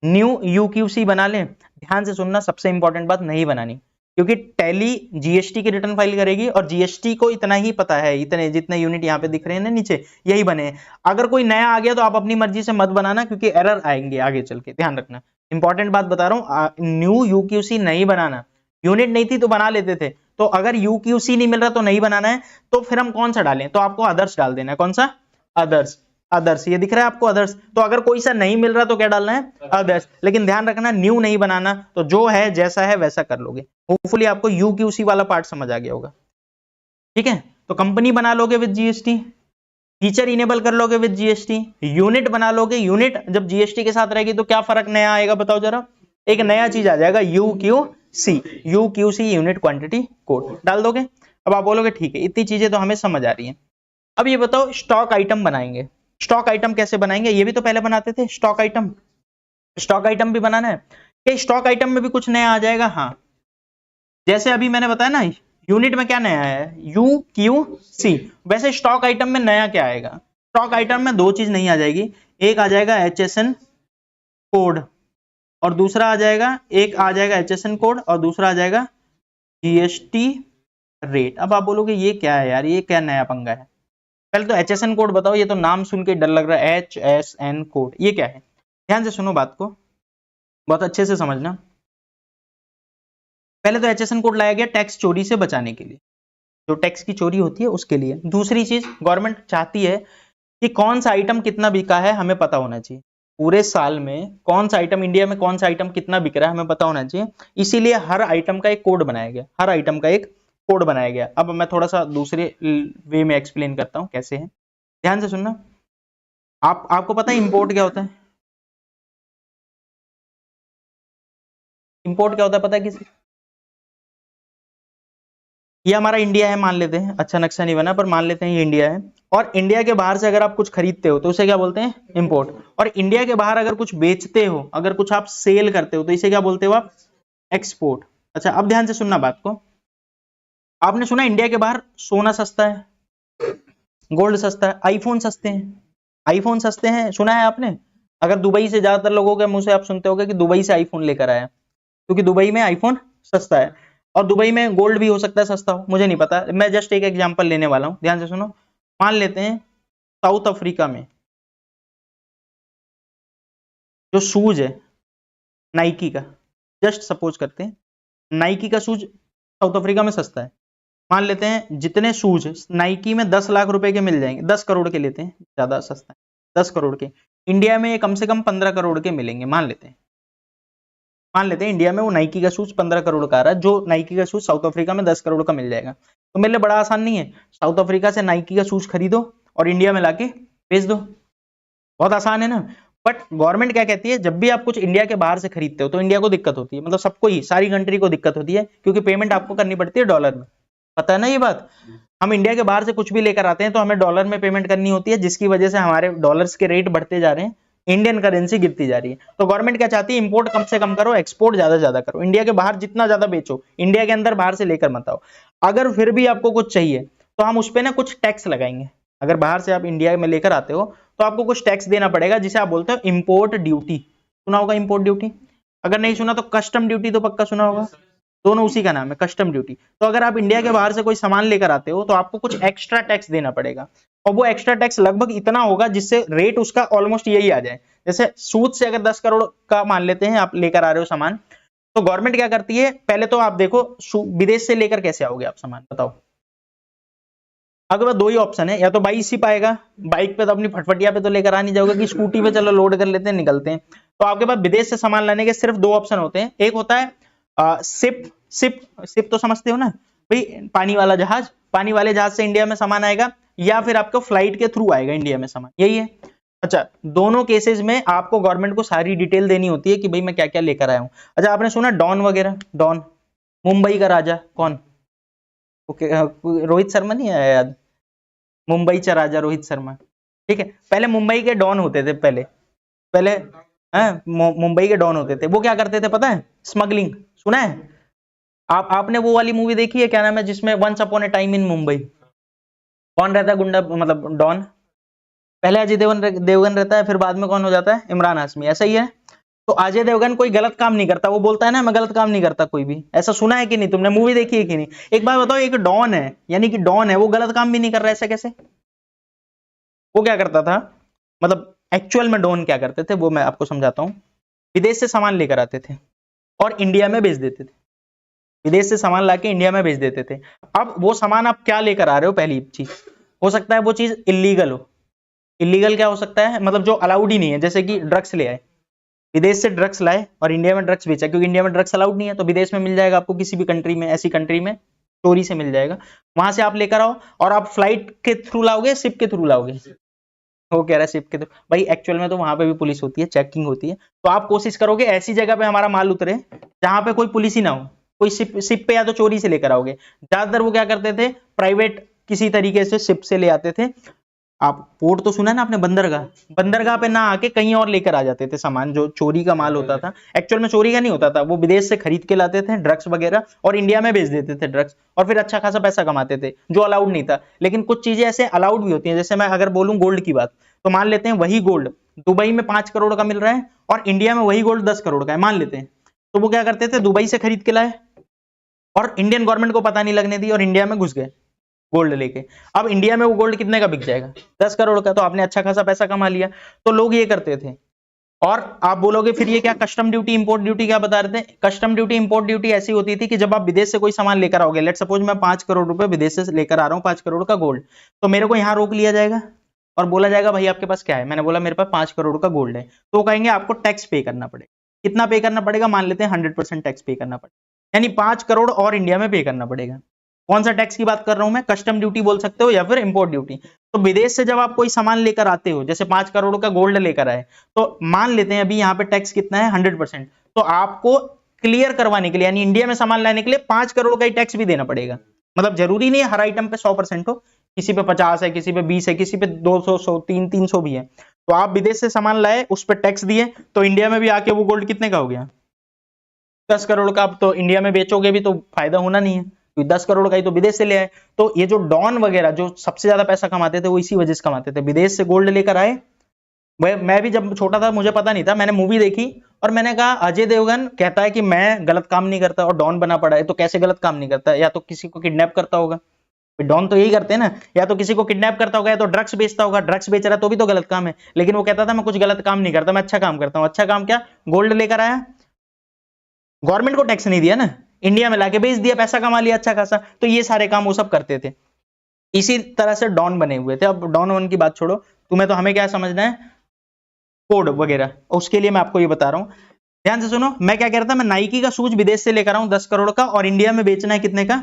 न्यू UQC बना लें? ध्यान से सुनना, सबसे इंपॉर्टेंट बात, नहीं बनानी, क्योंकि टैली GST की रिटर्न फाइल करेगी और GST को इतना ही पता है, इतने जितने यूनिट यहाँ पे दिख रहे हैं ना नीचे, यही बने हैं। अगर कोई नया आ गया तो आप अपनी मर्जी से मत बनाना, क्योंकि एरर आएंगे आगे चल के, ध्यान रखना। इंपॉर्टेंट बात बता रहा हूँ, न्यू UQC नहीं बनाना। यूनिट नहीं थी तो बना लेते थे, तो अगर UQC नहीं मिल रहा तो नहीं बनाना है, तो फिर हम कौन सा डालें? तो आपको अदर्स डाल देना है। कौन सा? अदर्स। अदर्स, ये दिख रहा है आपको अदर्स? तो अगर कोई सा नहीं मिल रहा तो क्या डालना है? अदर्स। लेकिन ध्यान रखना न्यू नहीं बनाना, तो जो है जैसा है वैसा कर लोगे। होपफुली आपको UQC वाला पार्ट समझ आ गया होगा। ठीक है, तो कंपनी बना लोगे विद GST, फीचर इनेबल कर लोगे विद GST, यूनिट बना लोगे। यूनिट जब GST के साथ रहेगी तो क्या फर्क नया आएगा बताओ जरा? एक नया चीज आ जाएगा UQC यूनिट क्वांटिटी कोड डाल दोगे। अब आप बोलोगे ठीक है, इतनी चीजें तो हमें समझ आ रही हैं, अब ये बताओ स्टॉक आइटम बनाएंगे। स्टॉक आइटम कैसे बनाएंगे? ये भी तो पहले बनाते थे स्टॉक आइटम, स्टॉक आइटम भी बनाना है क्या? स्टॉक आइटम में भी कुछ नया आ जाएगा? हाँ, जैसे अभी मैंने बताया ना, यूनिट में क्या नया है? UQC। वैसे स्टॉक आइटम में नया क्या आएगा? स्टॉक आइटम में दो चीज नहीं आ जाएगी, एक आ जाएगा HSN कोड और दूसरा आ जाएगा, एक आ जाएगा HSN कोड और दूसरा आ जाएगा GST रेट। अब आप बोलोगे ये क्या है यार, ये क्या नया पंगा है? पहले तो HSN कोड बताओ, ये तो नाम सुन के डर लग रहा है, HSN कोड ये क्या है? ध्यान से सुनो बात को, बहुत अच्छे से समझना। पहले तो HSN कोड लाया गया टैक्स चोरी से बचाने के लिए, जो टैक्स की चोरी होती है उसके लिए। दूसरी चीज, गवर्नमेंट चाहती है कि कौन सा आइटम कितना बिका है हमें पता होना चाहिए, पूरे साल में कौन सा आइटम, इंडिया में कौन सा आइटम कितना बिक रहा है हमें पता होना चाहिए, इसीलिए हर आइटम का एक कोड बनाया गया, हर आइटम का एक कोड बनाया गया। अब मैं थोड़ा सा दूसरे वे में एक्सप्लेन करता हूं कैसे है, ध्यान से सुनना। आपको पता है इंपोर्ट क्या होता है? इंपोर्ट क्या होता है पता है किसी? ये हमारा इंडिया है मान लेते हैं, अच्छा नक्शा नहीं बना पर मान लेते हैं ये इंडिया है, और इंडिया के बाहर से अगर आप कुछ खरीदते हो तो उसे क्या बोलते हैं? इंपोर्ट। और इंडिया के बाहर अगर कुछ बेचते हो, अगर कुछ आप सेल करते हो तो इसे क्या बोलते हो आप? एक्सपोर्ट। अच्छा, अब ध्यान से सुनना बात को, आपने सुना इंडिया के बाहर सोना सस्ता है, गोल्ड सस्ता है, आईफोन सस्ते हैं, आईफोन सस्ते हैं, सुना है आपने? अगर दुबई से, ज्यादातर लोगों के मुंह से आप सुनते होगे कि दुबई से आईफोन लेकर आया, क्योंकि दुबई में आईफोन सस्ता है, और दुबई में गोल्ड भी हो सकता है सस्ता हो, मुझे नहीं पता, मैं जस्ट एक एग्जांपल लेने वाला हूं, ध्यान से सुनो। मान लेते हैं साउथ अफ्रीका में जो शूज है नाइकी का, जस्ट सपोज करते हैं नाइकी का शूज साउथ अफ्रीका में सस्ता है, मान लेते हैं जितने शूज नाइकी में 10 लाख रुपए के मिल जाएंगे, 10 करोड़ के लेते हैं, ज्यादा सस्ता है 10 करोड़ के, इंडिया में कम से कम 15 करोड़ के मिलेंगे, मान लेते हैं इंडिया में वो नाइकी का शूज 15 करोड़ का आ रहा है, जो नाइकी का शूज साउथ अफ्रीका में 10 करोड़ का मिल जाएगा। तो मेरे लिए बड़ा आसान नहीं है, साउथ अफ्रीका से नाइकी का शूज खरीदो और इंडिया में लाके बेच दो, बहुत आसान है ना। बट गवर्नमेंट क्या कहती है, जब भी आप कुछ इंडिया के बाहर से खरीदते हो तो इंडिया को दिक्कत होती है, मतलब सबको ही, सारी कंट्री को दिक्कत होती है, क्योंकि पेमेंट आपको करनी पड़ती है डॉलर में, पता है ना ये बात। हम इंडिया के बाहर से कुछ भी लेकर आते हैं तो हमें डॉलर में पेमेंट करनी होती है, जिसकी वजह से हमारे डॉलर्स के रेट बढ़ते जा रहे हैं, इंडियन करेंसी गिरती जा रही है। तो गवर्नमेंट क्या चाहती है, इंपोर्ट कम से कम करो, एक्सपोर्ट ज्यादा ज्यादा करो, इंडिया के बाहर जितना ज्यादा बेचो, इंडिया के अंदर बाहर से लेकर मत आओ। अगर फिर भी आपको कुछ चाहिए तो हम उस पर ना कुछ टैक्स लगाएंगे, अगर बाहर से आप इंडिया में लेकर आते हो तो आपको कुछ टैक्स देना पड़ेगा, जिसे आप बोलते हो इंपोर्ट ड्यूटी। सुना होगा इंपोर्ट ड्यूटी, अगर नहीं सुना तो कस्टम ड्यूटी तो पक्का सुना होगा, दोनों उसी का नाम है, कस्टम ड्यूटी। तो अगर आप इंडिया के बाहर से कोई सामान लेकर आते हो तो आपको कुछ एक्स्ट्रा टैक्स देना पड़ेगा, और वो एक्स्ट्रा टैक्स लगभग इतना होगा जिससे रेट उसका ऑलमोस्ट यही आ जाए। जैसे सूद से अगर 10 करोड़ का मान लेते हैं आप लेकर आ रहे हो सामान, तो गवर्नमेंट क्या करती है, पहले तो आप देखो विदेश से लेकर कैसे आओगे आप सामान, बताओ। आपके पास दो ही ऑप्शन है, या तो बाई शिप आएगा, बाइक पे तो अपनी फटफटिया पे तो लेकर आ नहीं जाओगे कि स्कूटी पे चलो लोड कर लेते हैं निकलते हैं। तो आपके पास विदेश से सामान लाने के सिर्फ दो ऑप्शन होते हैं, एक होता है शिप, शिप तो समझते हो ना भाई, पानी वाला जहाज, पानी वाले जहाज से इंडिया में सामान आएगा, या फिर आपको फ्लाइट के थ्रू आएगा इंडिया में सामान, यही है। अच्छा, दोनों केसेस में आपको गवर्नमेंट को सारी डिटेल देनी होती है कि भाई मैं क्या क्या लेकर आया हूं। अच्छा, आपने सुना डॉन वगैरह, डॉन मुंबई का राजा कौन, ओके रोहित शर्मा नहीं आया याद, मुंबई चा राजा रोहित शर्मा, ठीक है। पहले मुंबई के डॉन होते थे, पहले मुंबई के डॉन होते थे, वो क्या करते थे पता है, स्मगलिंग, सुना है आपने वो वाली मूवी देखी है, क्या नाम है, जिसमें once upon a time in Mumbai, कौन रहता है गुंडा, मतलब डॉन, पहले अजय देवगन रहता है, फिर बाद में कौन हो जाता है, इमरान हाशमी, ऐसा ही है। तो अजय देवगन कोई गलत काम नहीं करता, वो बोलता है ना मैं गलत काम नहीं करता कोई भी, ऐसा सुना है कि नहीं, तुमने मूवी देखी है कि नहीं। एक बात बताओ, एक डॉन है, यानी कि डॉन है, वो गलत काम भी नहीं कर रहा है, ऐसा कैसे, वो क्या करता था, मतलब एक्चुअल में डॉन क्या करते थे वो मैं आपको समझाता हूं। विदेश से सामान लेकर आते थे और इंडिया में बेच देते थे, विदेश से सामान लाके इंडिया में बेच देते थे। अब वो सामान आप क्या लेकर आ रहे हो, पहली चीज, हो सकता है वो चीज इलीगल हो, इलीगल क्या हो सकता है, मतलब जो अलाउड ही नहीं है, जैसे कि ड्रग्स ले आए, विदेश से ड्रग्स लाए और इंडिया में ड्रग्स बेचा, क्योंकि इंडिया में ड्रग्स अलाउड नहीं है, तो विदेश में मिल जाएगा आपको, किसी भी कंट्री में, ऐसी कंट्री में चोरी से मिल जाएगा, वहां से आप लेकर आओ, और आप फ्लाइट के थ्रू लाओगे, शिप के थ्रू लाओगे, वो कह रहा है शिप के थ्रू, भाई एक्चुअल में तो वहां पे भी पुलिस होती है, चेकिंग होती है, तो आप कोशिश करोगे ऐसी जगह पे हमारा माल उतरे जहां पे कोई पुलिस ही ना हो, कोई शिप पे या तो चोरी से लेकर आओगे। ज्यादातर वो क्या करते थे, प्राइवेट किसी तरीके से शिप से ले आते थे, आप पोर्ट तो सुना ना आपने, बंदरगाह, बंदरगाह पे ना आके कहीं और लेकर आ जाते थे सामान, जो चोरी का माल होता था, एक्चुअल में चोरी का नहीं होता था, वो विदेश से खरीद के लाते थे ड्रग्स वगैरह और इंडिया में बेच देते थे ड्रग्स, और फिर अच्छा खासा पैसा कमाते थे, जो अलाउड नहीं था। लेकिन कुछ चीजें ऐसे अलाउड भी होती हैं, जैसे मैं अगर बोलूं गोल्ड की बात, तो मान लेते हैं वही गोल्ड दुबई में 5 करोड़ का मिल रहा है और इंडिया में वही गोल्ड 10 करोड़ का है, मान लेते हैं, तो वो क्या करते थे, दुबई से खरीद के लाए और इंडियन गवर्नमेंट को पता नहीं लगने दी और इंडिया में घुस गए गोल्ड लेके। अब इंडिया में वो गोल्ड कितने का बिक जाएगा, 10 करोड़ का, तो आपने अच्छा खासा पैसा कमा लिया। तो लोग ये करते थे। और आप बोलोगे फिर ये क्या कस्टम ड्यूटी इंपोर्ट ड्यूटी क्या बता रहे थे, कस्टम ड्यूटी इंपोर्ट ड्यूटी ऐसी होती थी कि जब आप विदेश से कोई सामान लेकर आओगे, लेट सपोज मैं 5 करोड़ रुपए विदेश से लेकर आ रहा हूं, 5 करोड़ का गोल्ड, तो मेरे को यहां रोक लिया जाएगा और बोला जाएगा भाई आपके पास क्या है, मैंने बोला मेरे पास 5 करोड़ का गोल्ड है, तो वो कहेंगे आपको टैक्स पे करना पड़ेगा। कितना पे करना पड़ेगा, मान लेते हैं 100% टैक्स पे करना पड़ेगा, यानी 5 करोड़ और इंडिया में पे करना पड़ेगा। कौन सा टैक्स की बात कर रहा हूं मैं, कस्टम ड्यूटी बोल सकते हो या फिर इंपोर्ट ड्यूटी। तो विदेश से जब आप कोई सामान लेकर आते हो, जैसे 5 करोड़ का गोल्ड लेकर आए, तो मान लेते हैं अभी यहाँ पे टैक्स कितना है 100%, तो आपको क्लियर करवाने के लिए, यानी इंडिया में सामान लाने के लिए 5 करोड़ का ही टैक्स भी देना पड़ेगा। मतलब जरूरी नहीं है हर आइटम पे 100% हो, किसी पे 50 है, किसी पे 20 है, किसी पे 200, 100, 300 भी है। तो आप विदेश से सामान लाए, उस पर टैक्स दिए, तो इंडिया में भी आके वो गोल्ड कितने का हो गया, 10 करोड़ का। अब तो इंडिया में बेचोगे भी तो फायदा होना नहीं है, 10 करोड़ का ही तो विदेश से ले आए। तो ये जो डॉन वगैरह जो सबसे ज्यादा पैसा कमाते थे, वो इसी वजह से कमाते थे, विदेश से गोल्ड लेकर आए। मैं भी जब छोटा था मुझे पता नहीं था, मैंने मूवी देखी और मैंने कहा अजय देवगन कहता है कि मैं गलत काम नहीं करता और डॉन बना पड़ा है, तो कैसे गलत काम नहीं करता, या तो किसी को किडनैप करता होगा, डॉन तो यही करते हैं ना, या तो किसी को किडनैप करता होगा या तो ड्रग्स बेचता होगा। ड्रग्स बेच रहा तो भी तो गलत काम है, लेकिन वो कहता था मैं कुछ गलत काम नहीं करता, मैं अच्छा काम करता हूं। अच्छा काम क्या? गोल्ड लेकर आया, गवर्नमेंट को टैक्स नहीं दिया ना, इंडिया में लाके बेच दिया, पैसा कमा लिया अच्छा खासा। तो ये सारे काम वो सब करते थे, इसी तरह से डॉन बने हुए थे। अब डॉन वन की बात छोड़ो, तुम्हें तो हमें क्या समझना है, कोड वगैरह, उसके लिए मैं आपको ये बता रहा हूं। ध्यान से सुनो, मैं क्या कह रहा था, मैं नाइकी का शूज विदेश से लेकर आऊं 10 करोड़ का, और इंडिया में बेचना है कितने का?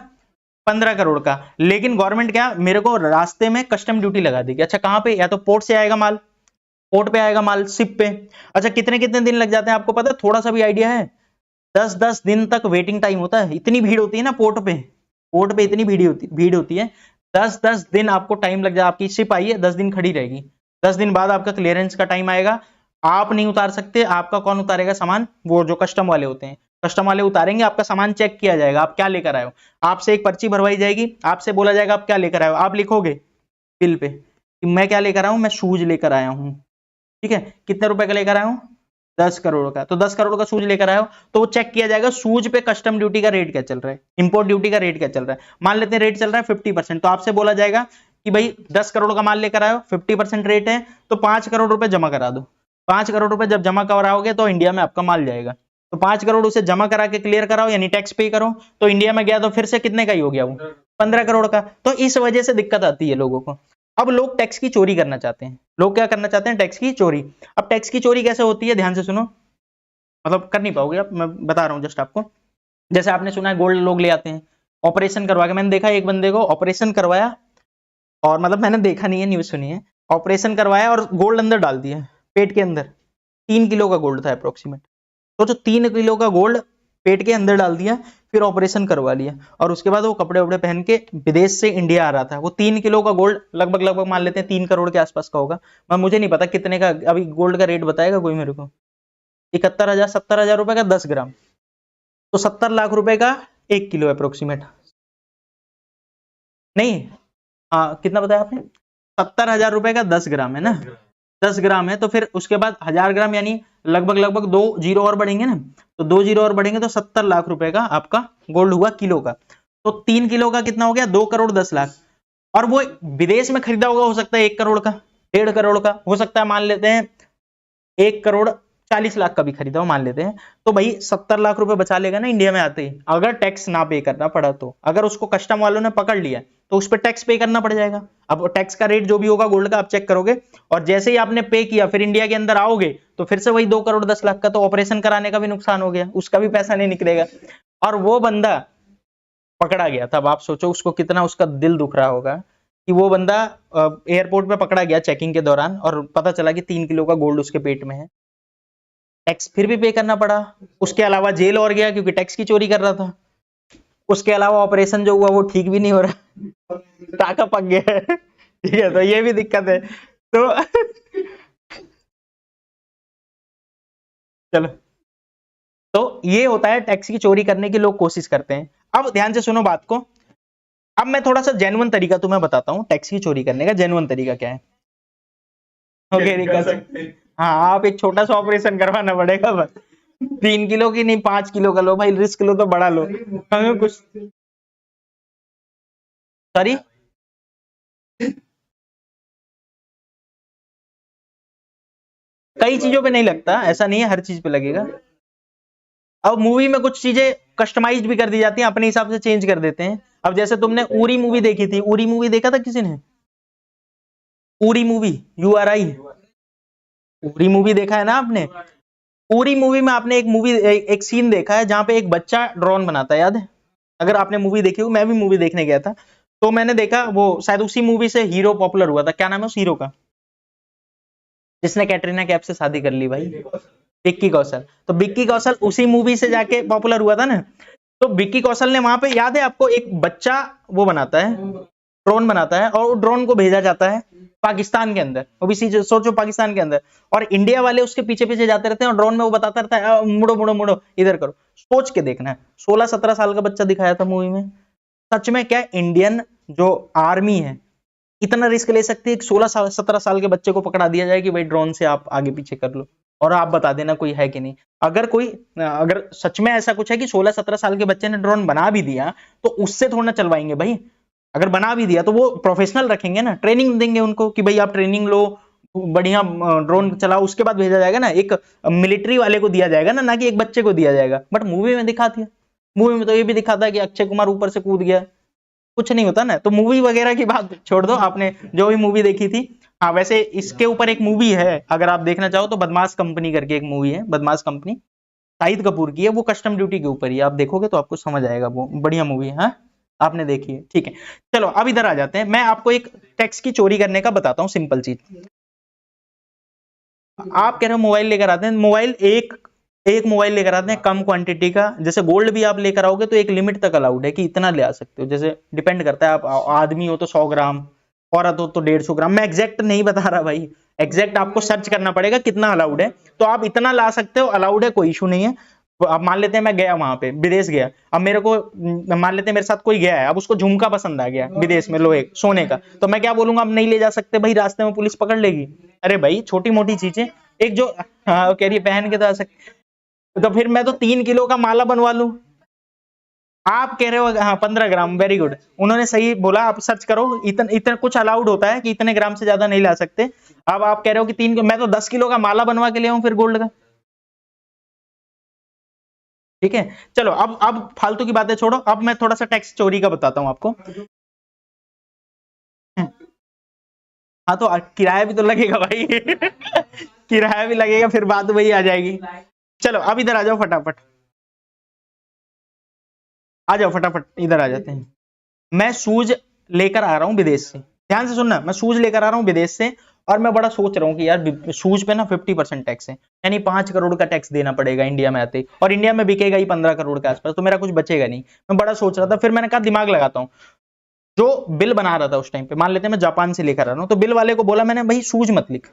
15 करोड़ का। लेकिन गवर्नमेंट क्या मेरे को रास्ते में कस्टम ड्यूटी लगा देगी। अच्छा कहां पे? या तो पोर्ट से आएगा माल, पोर्ट पे आएगा माल, शिप पे। अच्छा कितने कितने दिन लग जाते हैं आपको पता है? थोड़ा सा भी आइडिया है? 10-10 दिन तक वेटिंग टाइम होता है। इतनी भीड़ होती है ना पोर्ट पे, पोर्ट पे इतनी भीड़ होती है, 10-10 दिन आपको टाइम लग जाए। आपकी शिप आई है, 10 दिन खड़ी रहेगी, 10 दिन बाद आपका क्लियरेंस का टाइम आएगा। आप नहीं उतार सकते, आपका कौन उतारेगा सामान? वो जो कस्टम वाले होते हैं, कस्टम वाले उतारेंगे, आपका सामान चेक किया जाएगा, आप क्या लेकर आए हो। आपसे एक पर्ची भरवाई जाएगी, आपसे बोला जाएगा आप क्या लेकर आए हो, आप लिखोगे बिल पे कि मैं क्या लेकर आया हूं, मैं शूज लेकर आया हूं, ठीक है, कितने रुपए का लेकर आया हूं? 10 करोड़ का। तो 10 करोड़ का शूज लेकर आया हो तो वो चेक किया जाएगा, शूज पे कस्टम ड्यूटी का रेट क्या चल रहा है, इंपोर्ट ड्यूटी का रेट क्या चल रहा है। मान लेते हैं रेट चल रहा है 50%, तो आपसे बोला जाएगा कि भाई 10 करोड़ का माल लेकर आए हो, 50% रेट है, तो 5 करोड़ रुपए जमा करा दो। 5 करोड़ रुपए जब जमा कराओगे तो इंडिया में आपका माल जाएगा। तो 5 करोड़ उसे जमा करा के क्लियर कराओ, यानी टैक्स पे करो, तो इंडिया में गया तो फिर से कितने का ही हो गया वो? 15 करोड़ का। तो इस वजह से दिक्कत आती है लोगों को। अब लोग टैक्स की चोरी करना चाहते हैं। लोग क्या करना चाहते हैं? टैक्स की चोरी। अब टैक्स की चोरी कैसे होती है, ध्यान से सुनो, मतलब कर नहीं पाओगे आप, मैं बता रहा हूं जस्ट आपको। जैसे आपने सुना है गोल्ड लोग ले आते हैं, ऑपरेशन करवा के, मैंने देखा एक बंदे को ऑपरेशन करवाया, और मतलब मैंने देखा नहीं है, न्यूज सुनी है, ऑपरेशन करवाया और गोल्ड अंदर डाल दिया पेट के अंदर। 3 किलो का गोल्ड था अप्रोक्सीमेट, तो जो 3 किलो का गोल्ड पेट के अंदर डाल दिया, फिर ऑपरेशन करवा लिया, और उसके बाद वो कपड़े वपड़े पहन के विदेश से इंडिया आ रहा था। वो 3 किलो का गोल्ड लगभग मान लेते हैं 3 करोड़ के आसपास का होगा, मैं मुझे नहीं पता कितने का, अभी गोल्ड का रेट बताएगा कोई मेरे को? 71,000 70,000 रुपए का 10 ग्राम, तो 70 लाख रुपए का 1 किलो अप्रोक्सीमेट, नहीं, हाँ कितना बताया आपने? 70,000 रुपए का 10 ग्राम है ना, 10 ग्राम है, तो फिर उसके बाद 1000 ग्राम, यानी लगभग 2 जीरो और बढ़ेंगे ना, तो 2 जीरो और बढ़ेंगे तो 70 लाख रुपए का आपका गोल्ड हुआ किलो का। तो 3 किलो का कितना हो गया? 2 करोड़ 10 लाख। और वो विदेश में खरीदा होगा, हो सकता है 1 करोड़ का, 1.5 करोड़ का, हो सकता है मान लेते हैं 1 करोड़ 40 लाख का भी खरीदा हो मान लेते हैं, तो भाई 70 लाख रुपए बचा लेगा ना इंडिया में आते ही, अगर टैक्स ना पे करना पड़ा तो। अगर उसको कस्टम वालों ने पकड़ लिया तो उस पर टैक्स पे करना पड़ जाएगा। अब टैक्स का रेट जो भी होगा गोल्ड का आप चेक करोगे, और जैसे ही आपने पे किया फिर इंडिया के अंदर आओगे तो फिर से वही 2 करोड़ 10 लाख का, तो ऑपरेशन कराने का भी नुकसान हो गया, उसका भी पैसा नहीं निकलेगा। और वो बंदा पकड़ा गया, तब आप सोचो उसको कितना उसका दिल दुख रहा होगा कि वो बंदा एयरपोर्ट पे पकड़ा गया चेकिंग के दौरान, और पता चला कि 3 किलो का गोल्ड उसके पेट में है, टैक्स फिर भी पे करना पड़ा। उसके अलावा जेल और गया क्योंकि टैक्स की चोरी कर रहा था। उसके अलावा ऑपरेशन जो हुआ वो ठीक भी नहीं हो रहा, टाका पक गया है, ठीक है, तो ये भी दिक्कत है। तो चलो, तो ये होता है टैक्स की चोरी करने की लोग कोशिश करते हैं। अब ध्यान से सुनो बात को, अब मैं थोड़ा सा जेन्युइन तरीका तुम्हें बताता हूँ, टैक्स की चोरी करने का जेन्युइन तरीका क्या है। ओके okay, हाँ आप एक छोटा सा ऑपरेशन करवाना पड़ेगा बस, 3 किलो की नहीं 5 किलो का लो भाई, रिस्क लो तो बड़ा लो, हमें कुछ, सॉरी कई चीजों पे नहीं लगता, ऐसा नहीं है हर चीज पे लगेगा। अब मूवी में कुछ चीजें कस्टमाइज भी कर दी जाती हैं, अपने हिसाब से चेंज कर देते हैं। अब जैसे तुमने उरी मूवी देखी थी, उरी मूवी देखा था किसी ने? Uri movie, URI, Uri movie देखा है ना आपने? पूरी मूवी में आपने एक सीन देखा है जहां पे एक बच्चा ड्रोन बनाता है, याद है? अगर आपने मूवी देखी हो, मैं भी मूवी देखने गया था, तो मैंने देखा वो शायद उसी मूवी से हीरो पॉपुलर हुआ था। क्या नाम है उस हीरो का जिसने कैटरीना कैफ से शादी कर ली भाई? विक्की कौशल। तो विक्की कौशल उसी मूवी से जाके पॉपुलर हुआ था ना। तो विक्की कौशल ने वहां पे, याद है आपको, एक बच्चा वो बनाता है, ड्रोन बनाता है, और ड्रोन को भेजा जाता है पाकिस्तान के अंदर, वो भी सोचो पाकिस्तान के अंदर, और इंडिया वाले उसके पीछे पीछे जाते रहते हैं, और ड्रोन में वो बताता रहता है मुड़ो मुड़ो मुड़ो इधर करो। सोच के देखना है, 16-17 साल का बच्चा दिखाया था मूवी में। सच में क्या इंडियन जो आर्मी है इतना रिस्क ले सकती है कि 16-17 साल के बच्चे को पकड़ा दिया जाए कि भाई ड्रोन से आप आगे पीछे कर लो, और आप बता देना कोई है कि नहीं। अगर सच में ऐसा कुछ है कि 16-17 साल के बच्चे ने ड्रोन बना भी दिया, तो उससे थोड़ा ना चलवाएंगे भाई, अगर बना भी दिया तो वो प्रोफेशनल रखेंगे ना, ट्रेनिंग देंगे उनको कि भाई आप ट्रेनिंग लो, बढ़िया ड्रोन चलाओ, उसके बाद भेजा जाएगा ना, एक मिलिट्री वाले को दिया जाएगा ना कि एक बच्चे को दिया जाएगा। बट मूवी में दिखा दिया, मूवी में तो ये भी दिखाता है कि अक्षय कुमार ऊपर से कूद गया, कुछ नहीं होता ना। तो मूवी वगैरह की बात छोड़ दो, आपने जो भी मूवी देखी थी। हाँ वैसे इसके ऊपर एक मूवी है, अगर आप देखना चाहो तो, बदमाश कंपनी करके एक मूवी है, बदमाश कंपनी, शाहिद कपूर की है, वो कस्टम ड्यूटी के ऊपर ही, आप देखोगे तो आपको समझ आएगा, वो बढ़िया मूवी है। हाँ आपने देखी है, ठीक है। चलो अब इधर आ जाते हैं, मैं आपको एक टैक्स की चोरी करने का बताता हूँ, सिंपल चीज। आप कह रहे हो मोबाइल लेकर आते हैं, मोबाइल एक एक मोबाइल लेकर आते हैं कम क्वांटिटी का, जैसे गोल्ड भी आप लेकर आओगे तो एक लिमिट तक अलाउड है कि इतना ले आ सकते हो, जैसे डिपेंड करता है, आप आदमी हो तो 100 ग्राम, औरत हो तो 150 ग्राम, मैं एग्जैक्ट नहीं बता रहा भाई, एग्जैक्ट आपको सर्च करना पड़ेगा कितना अलाउड है, तो आप इतना ला सकते हो, अलाउड है, कोई इशू नहीं है। तो अब मान लेते हैं मैं गया वहां पे, विदेश गया, अब मेरे को मान लेते हैं मेरे साथ कोई गया है, अब उसको झुमका पसंद आ गया विदेश में, लोहे सोने का, तो मैं क्या बोलूंगा, अब नहीं ले जा सकते भाई, रास्ते में पुलिस पकड़ लेगी। अरे भाई छोटी मोटी चीजें, एक जो, हाँ कह रही है पहन के तो आ सकते, तो फिर मैं तो 3 किलो का माला बनवा लूं। आप कह रहे हो हाँ 15 ग्राम, वेरी गुड, उन्होंने सही बोला, आप सर्च करो, इतन इतना कुछ अलाउड होता है कि इतने ग्राम से ज्यादा नहीं ला सकते। अब आप कह रहे हो कि 3, मैं तो 10 किलो का माला बनवा के ले आऊं फिर गोल्ड का, ठीक है। चलो अब फालतू की बातें छोड़ो, अब मैं थोड़ा सा टैक्स चोरी का बताता हूं आपको। हाँ तो किराया भी तो लगेगा भाई किराया भी लगेगा, फिर बात वही आ जाएगी। चलो अब इधर आ जाओ फटाफट, आ जाओ फटाफट, इधर आ जाते हैं। मैं शूज लेकर आ रहा हूं विदेश से, ध्यान से सुनना, मैं शूज लेकर आ रहा हूं विदेश से, और मैं बड़ा सोच रहा हूं कि यार शूज पे ना 50% टैक्स है, यानी 5 करोड़ का टैक्स देना पड़ेगा इंडिया में आते ही, और इंडिया में बिकेगा ही 15 करोड़ के आसपास, तो मेरा कुछ बचेगा नहीं। मैं बड़ा सोच रहा था, फिर मैंने कहा दिमाग लगाता हूं, जो बिल बना रहा था उस टाइम पे, मान लेते हैं मैं जापान से लेकर आ रहा हूं, तो बिल वाले को बोला मैंने, भाई शूज मत लिख,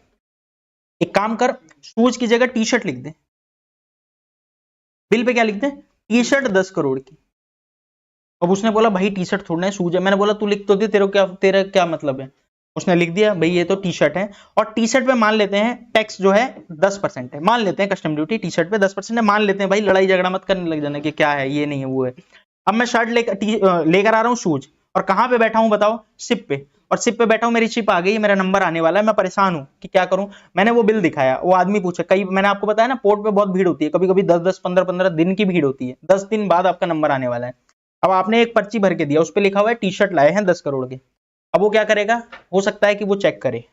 एक काम कर, शूज की जगह टी शर्ट लिख दे, बिल पे क्या लिख दे, टी शर्ट 10 करोड़ की। अब उसने बोला भाई टी शर्ट थोड़ा है, शूज है, मैंने बोला तू लिख तो दे, तेरा क्या मतलब है। उसने लिख दिया भाई ये तो टी शर्ट है, और टी शर्ट पे मान लेते हैं टैक्स जो है 10% है, मान लेते हैं कस्टम ड्यूटी टी शर्ट पे 10% है, मान लेते हैं भाई, लड़ाई झगड़ा मत करने लग जाना कि क्या है ये नहीं है वो है। अब मैं शर्ट लेकर आ रहा हूँ शूज, और कहां पे बैठा हूं बताओ, शिप पे, और शिप पे बैठा हूं, मेरी शिप आ गई, मेरा नंबर आने वाला है, मैं परेशान हूं कि क्या करूं। मैंने वो बिल दिखाया, वो आदमी पूछे, कई मैंने आपको बताया ना पोर्ट पे बहुत भीड़ होती है, कभी कभी 10-10 15-15 दिन की भीड़ होती है, 10 दिन बाद आपका नंबर आने वाला है। अब आपने एक पर्ची भर के दिया, उस पर लिखा हुआ है टी शर्ट लाए हैं 10 करोड़ के, अब वो क्या करेगा, हो सकता है कि वो चेक करे,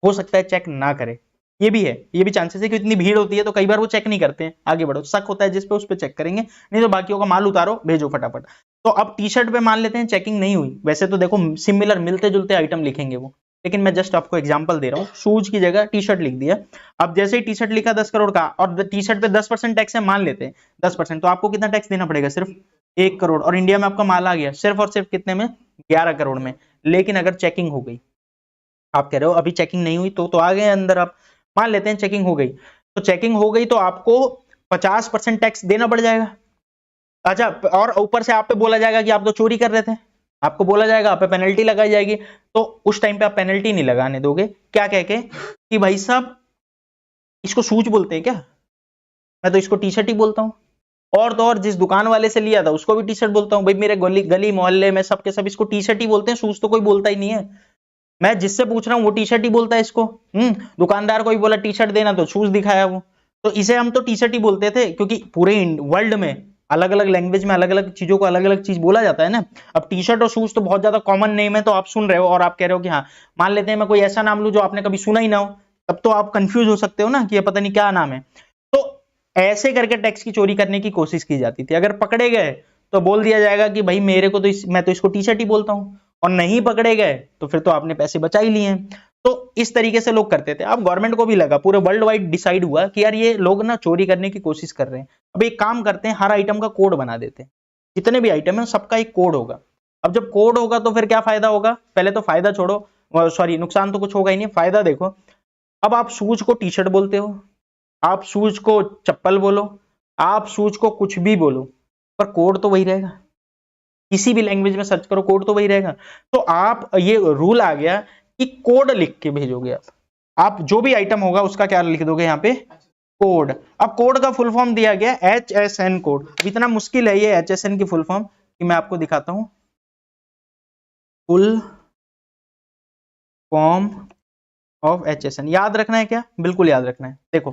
हो सकता है चेक ना करे, ये भी है, ये भी चांसेस है कि इतनी भीड़ होती है तो कई बार वो चेक नहीं करते हैं, आगे बढ़ो, शक होता है जिस पे उस पे चेक करेंगे, नहीं तो बाकियों का माल उतारो भेजो फटाफट। तो अब टी शर्ट पे मान लेते हैं चेकिंग नहीं हुई, वैसे तो देखो सिमिलर मिलते जुलते आइटम लिखेंगे वो, लेकिन मैं जस्ट आपको एग्जांपल दे रहा हूँ, शूज की जगह टी शर्ट लिख दिया। अब जैसे ही टी शर्ट लिखा 10 करोड़ का, और टी शर्ट पे 10% टैक्स है, मान लेते हैं 10%, तो आपको कितना टैक्स देना पड़ेगा, सिर्फ 1 करोड़, और इंडिया में आपका माल आ गया सिर्फ और सिर्फ कितने में, 11 करोड़ में। लेकिन अगर चेकिंग हो गई, आप कह रहे हो अभी चेकिंग नहीं हुई तो आ गए अंदर आप, मान लेते हैं चेकिंग हो गई, तो चेकिंग हो गई तो आपको 50% टैक्स देना पड़ जाएगा। अच्छा, और ऊपर से आप पे बोला जाएगा कि आप तो चोरी कर रहे थे, आपको बोला जाएगा, आप पे पेनल्टी लगाई जाएगी, तो उस टाइम पे आप पेनल्टी नहीं लगाने दोगे, क्या कह के कि भाई साहब इसको शूज बोलते हैं क्या, मैं तो इसको टी शर्ट ही बोलता हूँ, और तो और जिस दुकान वाले से लिया था उसको भी टी शर्ट बोलता हूँ, भाई मेरे गली गली मोहल्ले में सबके सब इसको टी शर्ट ही बोलते हैं, शूज तो कोई बोलता ही नहीं है। मैं जिससे पूछ रहा हूँ वो टी शर्ट ही बोलता है इसको, दुकानदार को भी बोला टी शर्ट देना तो शूज दिखाया वो, तो इसे हम तो टी शर्ट ही बोलते थे, क्योंकि पूरे वर्ल्ड में अलग अलग लैंग्वेज में अलग अलग चीजों को अलग अलग चीज बोला जाता है ना। अब टी शर्ट और शूज तो बहुत ज्यादा कॉमन नेम है, तो आप सुन रहे हो और आप कह रहे हो कि हाँ, मान लेते हैं मैं कोई ऐसा नाम लूं जो आपने कभी सुना ही ना हो, तब तो आप कंफ्यूज हो सकते हो ना कि ये पता नहीं क्या नाम है। तो ऐसे करके टैक्स की चोरी करने की कोशिश की जाती थी, अगर पकड़े गए तो बोल दिया जाएगा कि भाई मेरे को तो मैं तो इसको टी शर्ट ही बोलता हूँ, और नहीं पकड़े गए तो फिर तो आपने पैसे बचा ही लिए हैं। तो इस तरीके से लोग करते थे। अब गवर्नमेंट को भी लगा, पूरे वर्ल्ड वाइड डिसाइड हुआ कि यार ये लोग ना चोरी करने की कोशिश कर रहे हैं, अब एक काम करते हैं, हर आइटम का कोड बना देते हैं, जितने भी आइटम है सबका एक कोड होगा। अब जब कोड होगा तो फिर क्या फायदा होगा, पहले तो फायदा छोड़ो, सॉरी नुकसान तो कुछ होगा ही नहीं, फायदा देखो। अब आप शूज को टी शर्ट बोलते हो, आप शूज को चप्पल बोलो, आप शूज को कुछ भी बोलो, पर कोड तो वही रहेगा, किसी भी लैंग्वेज में सर्च करो कोड तो वही रहेगा। तो आप ये रूल आ गया कि कोड लिख के भेजोगे आप जो भी आइटम होगा उसका क्या लिख दोगे यहाँ पे, कोड। अब कोड का फुल फॉर्म दिया गया HSN कोड, इतना मुश्किल है ये HSN की फुल फॉर्म कि मैं आपको दिखाता हूं। फुल फॉर्म ऑफ HSN याद रखना है क्या? बिल्कुल याद रखना है। देखो,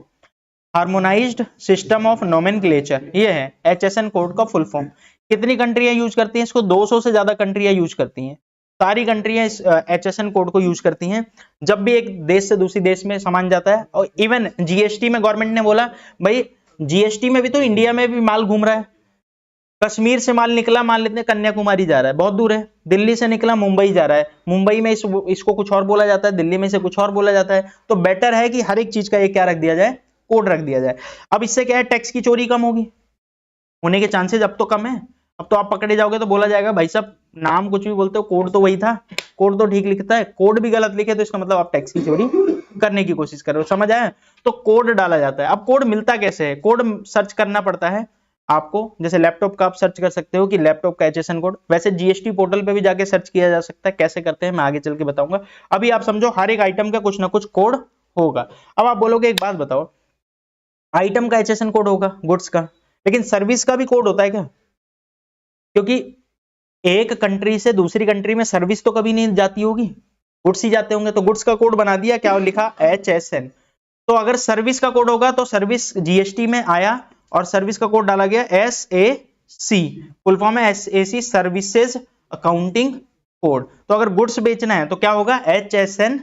हार्मोनाइज्ड सिस्टम ऑफ नोमेनक्लेचर, ये है HSN कोड का फुल फॉर्म। कितनी कंट्रियां यूज करती हैं इसको? 200 से ज्यादा कंट्रियां यूज करती हैं। सारी कंट्रियां इस HSN कोड को यूज करती हैं जब भी एक देश से दूसरी देश में सामान जाता है। और इवन GST में गवर्नमेंट ने बोला भाई GST में भी तो इंडिया में भी माल घूम रहा है। कश्मीर से माल निकला, मान लेते हैं कन्याकुमारी जा रहा है, बहुत दूर है। दिल्ली से निकला मुंबई जा रहा है, मुंबई में इसको कुछ और बोला जाता है, दिल्ली में इसे कुछ और बोला जाता है। तो बेटर है कि हर एक चीज का एक क्या रख दिया जाए, कोड रख दिया जाए। अब इससे क्या है, टैक्स की चोरी कम होगी, होने के चांसेस अब तो कम है। अब तो आप पकड़े जाओगे तो बोला जाएगा भाई साहब नाम कुछ भी बोलते हो, कोड तो वही था, कोड तो ठीक लिखता है। कोड भी गलत लिखे तो इसका मतलब आप टैक्स की चोरी करने की कोशिश कर रहे हो, समझ आया? तो कोड डाला जाता है। अब कोड मिलता कैसे है? कोड सर्च करना पड़ता है आपको। जैसे लैपटॉप का आप सर्च कर सकते हो कि लैपटॉप का HSN कोड, वैसे GST पोर्टल पे भी जाके सर्च किया जा सकता है। कैसे करते हैं मैं आगे चल के बताऊंगा। अभी आप समझो हर एक आइटम का कुछ ना कुछ कोड होगा। अब आप बोलोगे एक बात बताओ, आइटम का HSN कोड होगा गुड्स का, लेकिन सर्विस का भी कोड होता है क्या? क्योंकि एक कंट्री से दूसरी कंट्री में सर्विस तो कभी नहीं जाती होगी, गुड्स ही जाते होंगे। तो गुड्स का कोड बना दिया, क्या लिखा? HSN। तो अगर सर्विस का कोड होगा तो सर्विस GST में आया और सर्विस का कोड डाला गया SAC, फुल फॉर्म है SAC, सर्विसेज अकाउंटिंग कोड। तो अगर गुड्स बेचना है तो क्या होगा? HSN,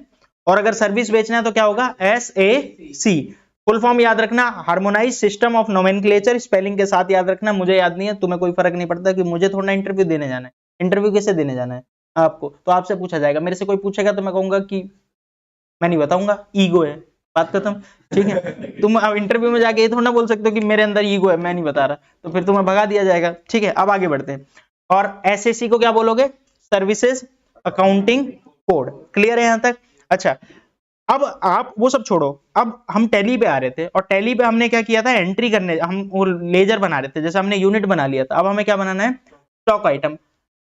और अगर सर्विस बेचना है तो क्या होगा? SAC। फुल फॉर्म याद रखना, harmonise system of nomenclature, spelling के साथ याद रखना। मुझे याद नहीं है, तुम्हें कोई फर्क नहीं पड़ता कि मुझे थोड़ा इंटरव्यू देने जाना है। इंटरव्यू कैसे देने जाना है आपको? तो आपसे पूछा जाएगा, मेरे से कोई पूछेगा तो मैं कहूंगा कि मैं नहीं बताऊंगा, ईगो है, बात खत्म। ठीक है, तुम अब इंटरव्यू में जाके ये थोड़ा ना बोल सकते हो कि मेरे अंदर ईगो है, मैं नहीं बता रहा, तो फिर तुम्हें भगा दिया जाएगा। ठीक है, अब आगे बढ़ते हैं। और SAC को क्या बोलोगे? Services accounting code. क्लियर है यहां तक? अच्छा, अब आप वो सब छोड़ो, अब हम टैली पे आ रहे थे, और टैली पे हमने क्या किया था? एंट्री करने, हम वो लेजर बना रहे थे, जैसे हमने यूनिट बना लिया था। अब हमें क्या बनाना है? Stock item.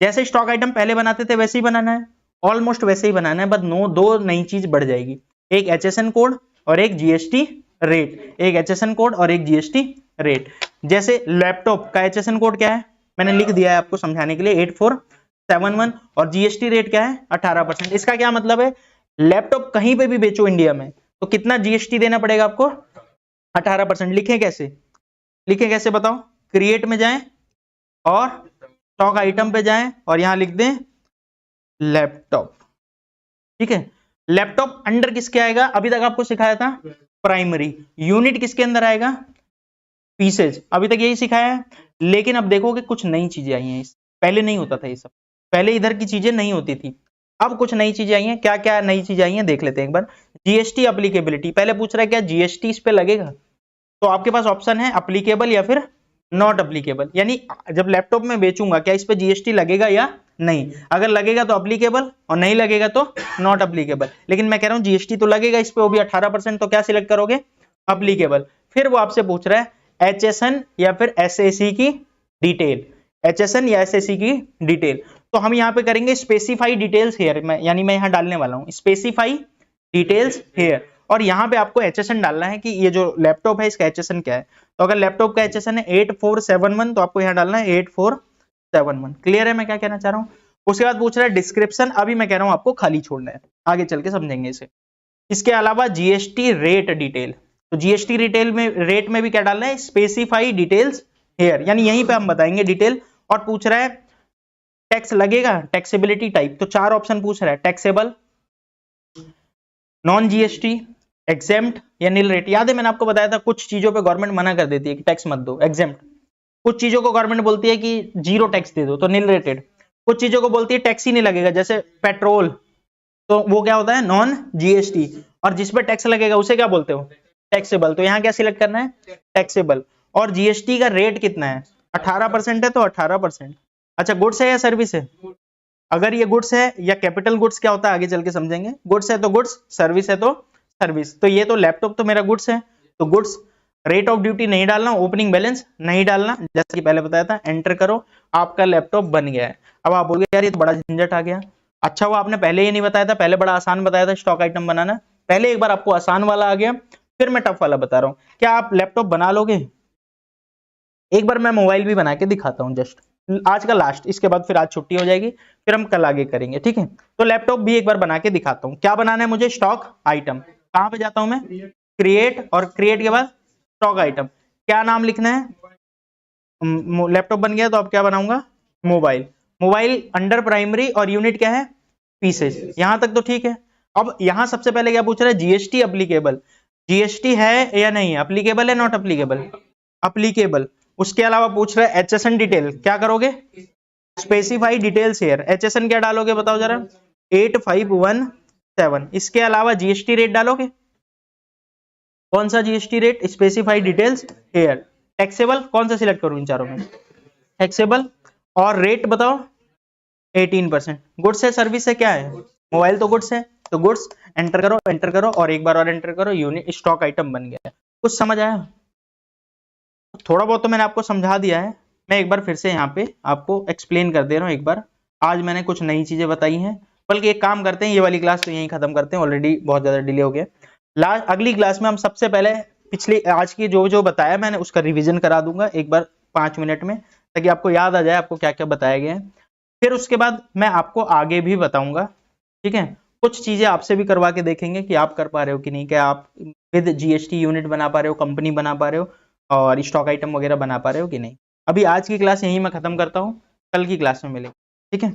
जैसे स्टॉक आइटम पहले बनाते थे वैसे ही बनाना है, ऑलमोस्ट वैसे ही बनाना है, बस दो नई चीज बढ़ जाएगी, एक HSN कोड और एक GST रेट। एक HSN कोड और एक GST रेट। जैसे लैपटॉप का HSN कोड क्या है, मैंने लिख दिया है आपको समझाने के लिए, 8471, और GST रेट क्या है? 18%। इसका क्या मतलब है? लैपटॉप कहीं पे भी बेचो इंडिया में तो कितना GST देना पड़ेगा आपको? 18%। लिखें कैसे? लिखें कैसे बताओ? क्रिएट में जाएं और स्टॉक आइटम पे जाएं और यहां लिख दें लैपटॉप। ठीक है, लैपटॉप अंडर किसके आएगा? अभी तक आपको सिखाया था प्राइमरी। यूनिट किसके अंदर आएगा? पीसेज। अभी तक यही सिखाया है, लेकिन अब देखोगे कुछ नई चीजें आई हैं। पहले नहीं होता था ये सब, पहले इधर की चीजें नहीं होती थी, अब कुछ नई चीजें आई हैं। क्या क्या नई चीजें आई हैं देख लेते हैं एक बार। GST अप्लीकेबिलिटी, पहले पूछ रहा है क्या GST इस पे लगेगा, तो आपके पास ऑप्शन है अप्लीकेबल या फिर नॉट अप्लीकेबल। यानी जब लैपटॉप में बेचूंगा क्या इस पे GST लगेगा या नहीं? अगर लगेगा तो अप्लीकेबल, और नहीं लगेगा तो नॉट अप्लीकेबल। लेकिन मैं कह रहा हूं GST तो लगेगा इस पे, वो भी 18%, तो क्या सिलेक्ट करोगे? अप्लीकेबल। फिर वो आपसे पूछ रहा है HSN या फिर SAC की डिटेल, HSN या SAC की डिटेल। तो हम यहाँ पे करेंगे स्पेसिफाई डिटेल्स हेयर, यानी मैं यहाँ डालने वाला हूँ स्पेसिफाई डिटेल्स हेयर, और यहाँ पे आपको HSN डालना है कि ये जो लैपटॉप है इसका HSN क्या है। तो अगर लैपटॉप का HSN है 8471, तो आपको यहाँ डालना है 8471। क्लियर है मैं क्या कहना चाह रहा हूँ? उसके बाद पूछ रहा है डिस्क्रिप्शन, अभी मैं कह रहा हूँ आपको खाली छोड़ना है, आगे चल के समझेंगे इसे। इसके अलावा GST रेट डिटेल, तो GST रिटेल में रेट में भी क्या डालना है? स्पेसिफाई डिटेल्स हेयर, यानी यहीं पे हम बताएंगे डिटेल। और पूछ रहा है टैक्स लगेगा, टैक्सेबिलिटी टाइप, तो 4 ऑप्शन पूछ रहा है, टैक्सेबल, नॉन GST, एग्जेम्प्ट या नील रेट। याद है मैंने आपको बताया था कुछ चीजों पे गवर्नमेंट मना कर देती है कि टैक्स मत दो, एग्जेम्प्ट। कुछ चीजों को गवर्नमेंट बोलती है कि 0 टैक्स दे दो, तो नील रेटेड। कुछ चीजों को बोलती है टैक्स ही नहीं लगेगा, जैसे पेट्रोल, तो वो क्या होता है? Non GST। और जिस पे टैक्स लगेगा उसे क्या बोलते हो? टैक्सेबल। तो यहाँ क्या सिलेक्ट करना है? टैक्सेबल। और GST का रेट कितना है? 18% है, तो 18%। अच्छा, गुड्स है या सर्विस है? अगर ये गुड्स है, या कैपिटल गुड्स क्या होता है आगे चल के समझेंगे। गुड्स है तो गुड्स, सर्विस है तो सर्विस। तो ये तो लैपटॉप तो मेरा गुड्स है, तो गुड्स। रेट ऑफ ड्यूटी नहीं डालना, ओपनिंग बैलेंस नहीं डालना, जैसे कि पहले बताया था। एंटर करो, आपका लैपटॉप बन गया है। अब आप बोलोगे यार ये तो बड़ा झंझट आ गया। अच्छा, वो आपने पहले ये नहीं बताया था, पहले बड़ा आसान बताया था स्टॉक आइटम बनाना। पहले एक बार आपको आसान वाला आ गया, फिर मैं टफ वाला बता रहा हूं। क्या आप लैपटॉप बना लोगे? एक बार मैं मोबाइल भी बना के दिखाता हूं जस्ट। आज का लास्ट, इसके बाद फिर आज छुट्टी हो जाएगी, फिर हम कल आगे करेंगे, ठीक है। तो लैपटॉप भी एक बार बना के दिखाता हूँ। क्या बनाना है मुझे? Stock item. कहां पे जाता हूं मैं? क्रिएट, और क्रिएट के बाद स्टॉक आइटम। क्या नाम लिखना है? लैपटॉप बन गया तो अब क्या बनाऊंगा? मोबाइल। मोबाइल अंडर प्राइमरी, और यूनिट क्या है? पीसेस। यहां तक तो ठीक है। अब यहां सबसे पहले क्या पूछ रहा है? GST applicable. जीएसटी है या नहीं? अप्लीकेबल है, नॉट अप्लीकेबल? अप्लीकेबल। उसके अलावा पूछ रहा है एचएसएन डिटेल। क्या करोगे? Specify details here. एचएसएन क्या डालोगे बताओ जरा? 8517। इसके अलावा जीएसटी रेट डालोगे? कौन सा GST rate? Specify details here. Taxable कौन सा सिलेक्ट करूं इन चारों में? टैक्सेबल। और रेट बताओ? 18%। गुड्स है सर्विस है, क्या है? मोबाइल तो गुड्स है, तो गुड्स एंटर करो, एंटर करो, और एक बार और एंटर करो, यूनिट स्टॉक आइटम बन गया। कुछ समझ आया? थोड़ा बहुत तो मैंने आपको समझा दिया है। मैं एक बार फिर से यहाँ पे आपको एक्सप्लेन कर दे रहा हूँ एक बार। आज मैंने कुछ नई चीजें बताई हैं, बल्कि एक काम करते हैं, ये वाली क्लास तो यहीं खत्म करते हैं, ऑलरेडी बहुत ज्यादा डिले हो गया। अगली क्लास में हम सबसे पहले पिछली आज की जो जो बताया मैंने उसका रिवीजन करा दूंगा एक बार 5 मिनट में, ताकि आपको याद आ जाए आपको क्या क्या बताया गया है। फिर उसके बाद मैं आपको आगे भी बताऊंगा, ठीक है। कुछ चीजें आपसे भी करवा के देखेंगे कि आप कर पा रहे हो कि नहीं, क्या आप विद जीएसटी यूनिट बना पा रहे हो, कंपनी बना पा रहे हो, और स्टॉक आइटम वगैरह बना पा रहे हो कि नहीं। अभी आज की क्लास यहीं मैं खत्म करता हूँ, कल की क्लास में मिलेंगे, ठीक है।